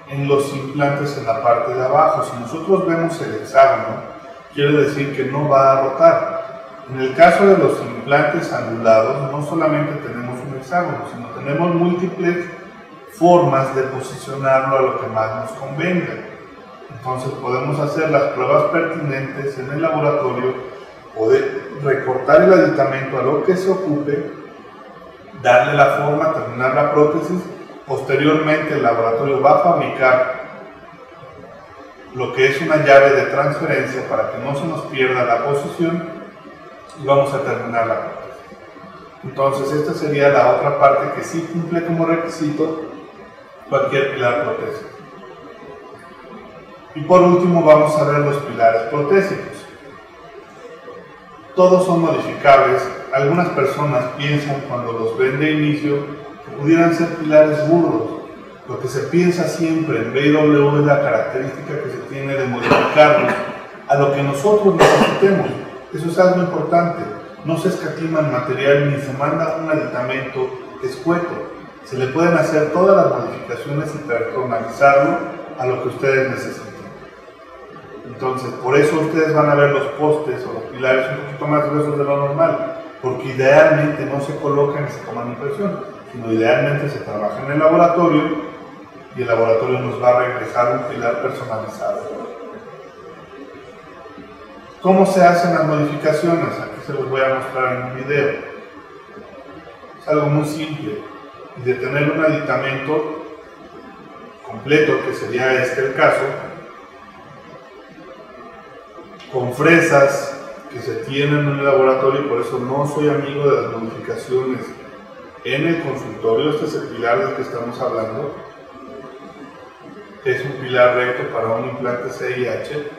[SPEAKER 3] en los implantes en la parte de abajo. Si nosotros vemos el hexágono, quiere decir que no va a rotar. En el caso de los implantes angulados, no solamente tenemos un hexágono, sino tenemos múltiples formas de posicionarlo a lo que más nos convenga. Entonces podemos hacer las pruebas pertinentes en el laboratorio, poder recortar el aditamento a lo que se ocupe, darle la forma, terminar la prótesis. Posteriormente el laboratorio va a fabricar lo que es una llave de transferencia para que no se nos pierda la posición, y vamos a terminar la prótesis. Entonces esta sería la otra parte que sí cumple como requisito cualquier pilar protésico. Y por último vamos a ver los pilares protésicos. Todos son modificables. Algunas personas piensan cuando los ven de inicio que pudieran ser pilares burdos. Lo que se piensa siempre en BW es la característica que se tiene de modificarlos a lo que nosotros necesitemos. Eso es algo importante. No se escatima en material ni se manda un aditamento escueto. Se le pueden hacer todas las modificaciones y personalizarlo a lo que ustedes necesiten. Entonces, por eso ustedes van a ver los postes o los pilares un poquito más gruesos de lo normal, porque idealmente no se colocan y se toman impresión, sino idealmente se trabaja en el laboratorio y el laboratorio nos va a regresar un pilar personalizado. ¿Cómo se hacen las modificaciones? Aquí se los voy a mostrar en un video. Es algo muy simple. Y de tener un aditamento completo, que sería este el caso, con fresas que se tienen en el laboratorio, y por eso no soy amigo de las modificaciones en el consultorio. Este es el pilar del que estamos hablando. Es un pilar recto para un implante CIH,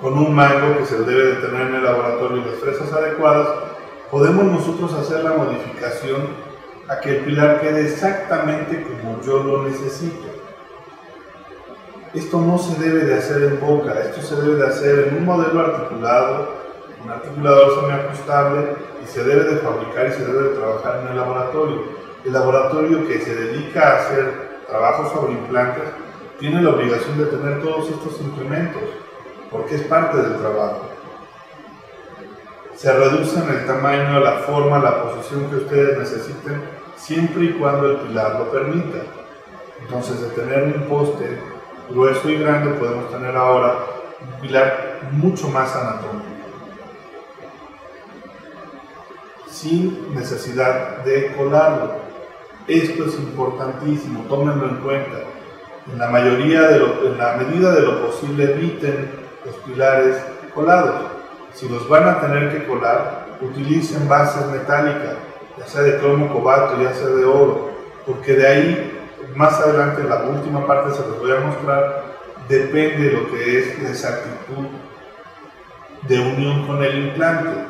[SPEAKER 3] con un mango que se debe de tener en el laboratorio y las fresas adecuadas. Podemos nosotros hacer la modificación a que el pilar quede exactamente como yo lo necesito. Esto no se debe de hacer en boca, esto se debe de hacer en un modelo articulado, un articulador semiajustable, y se debe de fabricar y se debe de trabajar en el laboratorio. El laboratorio que se dedica a hacer trabajos sobre implantes tiene la obligación de tener todos estos implementos, porque es parte del trabajo. Se reducen el tamaño, la forma, la posición que ustedes necesiten, siempre y cuando el pilar lo permita. Entonces, de tener un poste grueso y grande, podemos tener ahora un pilar mucho más anatómico, sin necesidad de colarlo. Esto es importantísimo, tómenlo en cuenta. En la medida de lo posible, eviten los pilares colados. Si los van a tener que colar, utilicen bases metálicas, ya sea de cromo cobalto, ya sea de oro, porque de ahí, más adelante en la última parte se los voy a mostrar, depende de lo que es la exactitud de unión con el implante.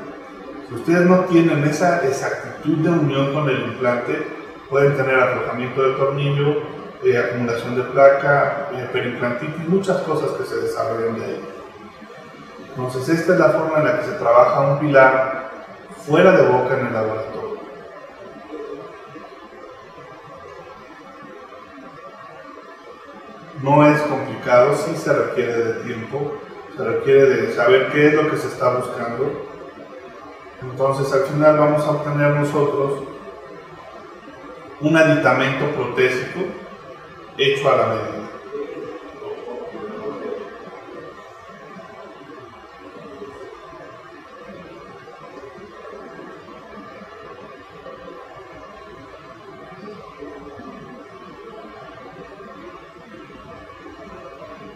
[SPEAKER 3] Si ustedes no tienen esa exactitud de unión con el implante, pueden tener aflojamiento del tornillo, acumulación de placa, perimplantitis, muchas cosas que se desarrollan de ahí. Entonces, esta es la forma en la que se trabaja un pilar fuera de boca en el laboratorio. No es complicado, sí se requiere de tiempo, se requiere de saber qué es lo que se está buscando. Entonces, al final vamos a obtener nosotros un aditamento protésico hecho a la medida.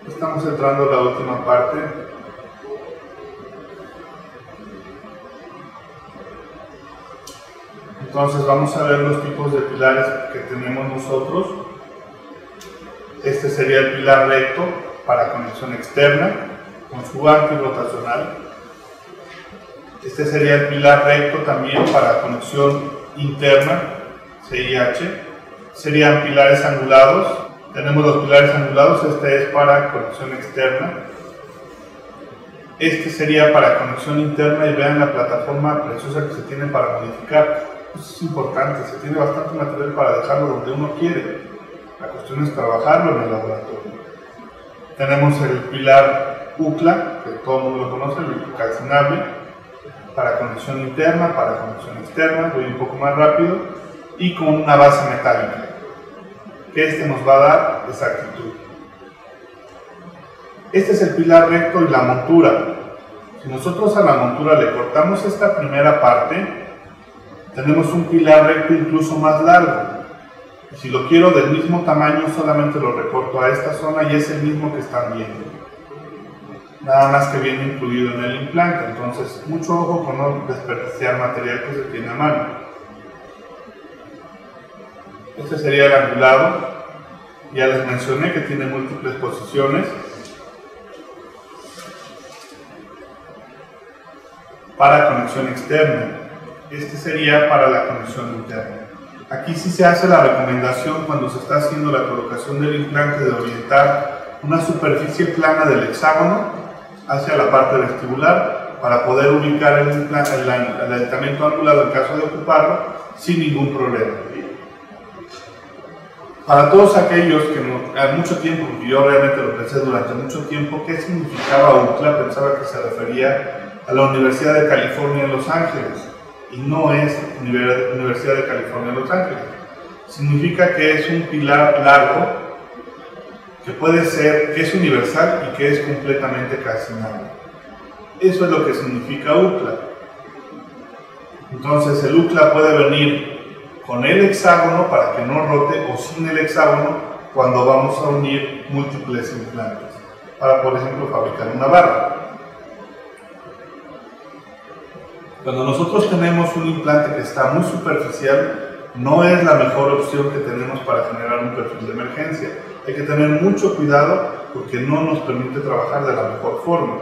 [SPEAKER 3] Estamos entrando a la última parte. Entonces vamos a ver los tipos de pilares que tenemos nosotros. Este sería el pilar recto para conexión externa con su antirrotacional. Este sería el pilar recto también para conexión interna, CIH. serían pilares angulados. Tenemos los pilares angulados, este es para conexión externa. Este sería para conexión interna y vean la plataforma preciosa que se tiene para modificar. Eso es importante, se tiene bastante material para dejarlo donde uno quiere. La cuestión es trabajarlo en el laboratorio. Tenemos el pilar UCLA, que todo el mundo lo conoce, el calcinable, para conexión interna, para conexión externa, voy un poco más rápido, y con una base metálica, que este nos va a dar exactitud. Este es el pilar recto y la montura. Si nosotros a la montura le cortamos esta primera parte, tenemos un pilar recto incluso más largo. Y si lo quiero del mismo tamaño, solamente lo recorto a esta zona y es el mismo que están viendo. Nada más que viene incluido en el implante, entonces mucho ojo con no desperdiciar material que se tiene a mano. Este sería el angulado. Ya les mencioné que tiene múltiples posiciones. Para conexión externa. Este sería para la conexión interna. Aquí sí se hace la recomendación cuando se está haciendo la colocación del implante de orientar una superficie plana del hexágono hacia la parte vestibular para poder ubicar el aditamento angulado en caso de ocuparlo sin ningún problema. Para todos aquellos que a mucho tiempo, yo realmente lo pensé durante mucho tiempo, ¿qué significaba UCLA? Pensaba que se refería a la Universidad de California en Los Ángeles, y no es Universidad de California en Los Ángeles. Significa que es un pilar largo, que puede ser, que es universal y que es completamente calcinable. Eso es lo que significa UCLA. Entonces el UCLA puede venir con el hexágono para que no rote o sin el hexágono cuando vamos a unir múltiples implantes, para por ejemplo fabricar una barra. Cuando nosotros tenemos un implante que está muy superficial, no es la mejor opción que tenemos para generar un perfil de emergencia. Hay que tener mucho cuidado porque no nos permite trabajar de la mejor forma.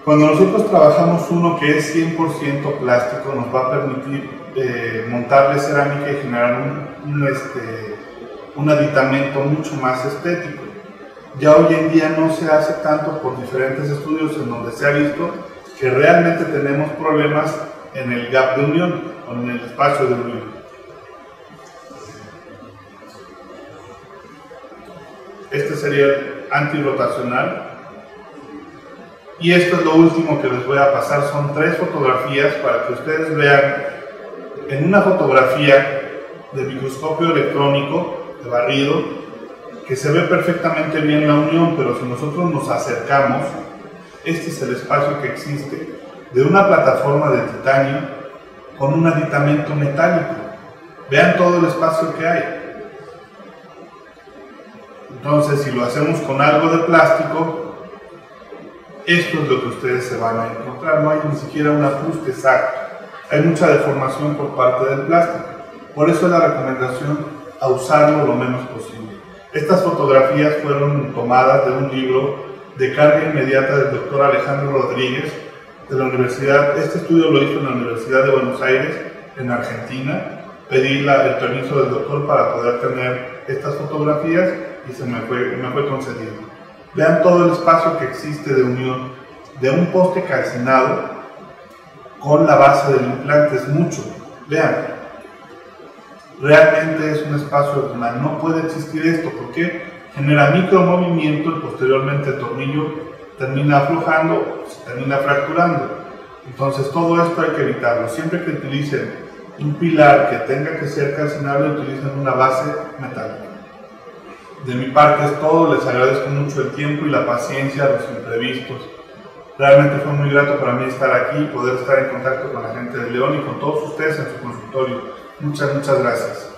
[SPEAKER 3] Cuando nosotros trabajamos uno que es 100% plástico, nos va a permitir montarle cerámica y generar un aditamento mucho más estético. Ya hoy en día no se hace tanto por diferentes estudios en donde se ha visto que realmente tenemos problemas en el gap de unión o en el espacio de unión. Este sería el antirrotacional. Y esto es lo último que les voy a pasar, son 3 fotografías para que ustedes vean en una fotografía de microscopio electrónico, de barrido, que se ve perfectamente bien la unión, pero si nosotros nos acercamos, este es el espacio que existe de una plataforma de titanio con un aditamento metálico. Vean todo el espacio que hay. Entonces, si lo hacemos con algo de plástico, esto es lo que ustedes se van a encontrar. No hay ni siquiera un ajuste exacto. Hay mucha deformación por parte del plástico. Por eso es la recomendación a usarlo lo menos posible. Estas fotografías fueron tomadas de un libro de carga inmediata del doctor Alejandro Rodríguez de la universidad. Este estudio lo hizo en la Universidad de Buenos Aires, en Argentina. Pedí el permiso del doctor para poder tener estas fotografías y me fue concedido. Vean todo el espacio que existe de unión de un poste calcinado con la base del implante, es mucho. Vean, realmente es un espacio donde no puede existir esto. ¿Por qué? Genera micromovimiento y posteriormente el tornillo termina aflojando, se termina fracturando. Entonces todo esto hay que evitarlo. Siempre que utilicen un pilar que tenga que ser calcinable, utilicen una base metálica. De mi parte es todo, les agradezco mucho el tiempo y la paciencia, los imprevistos. Realmente fue muy grato para mí estar aquí y poder estar en contacto con la gente de León y con todos ustedes en su consultorio. Muchas gracias.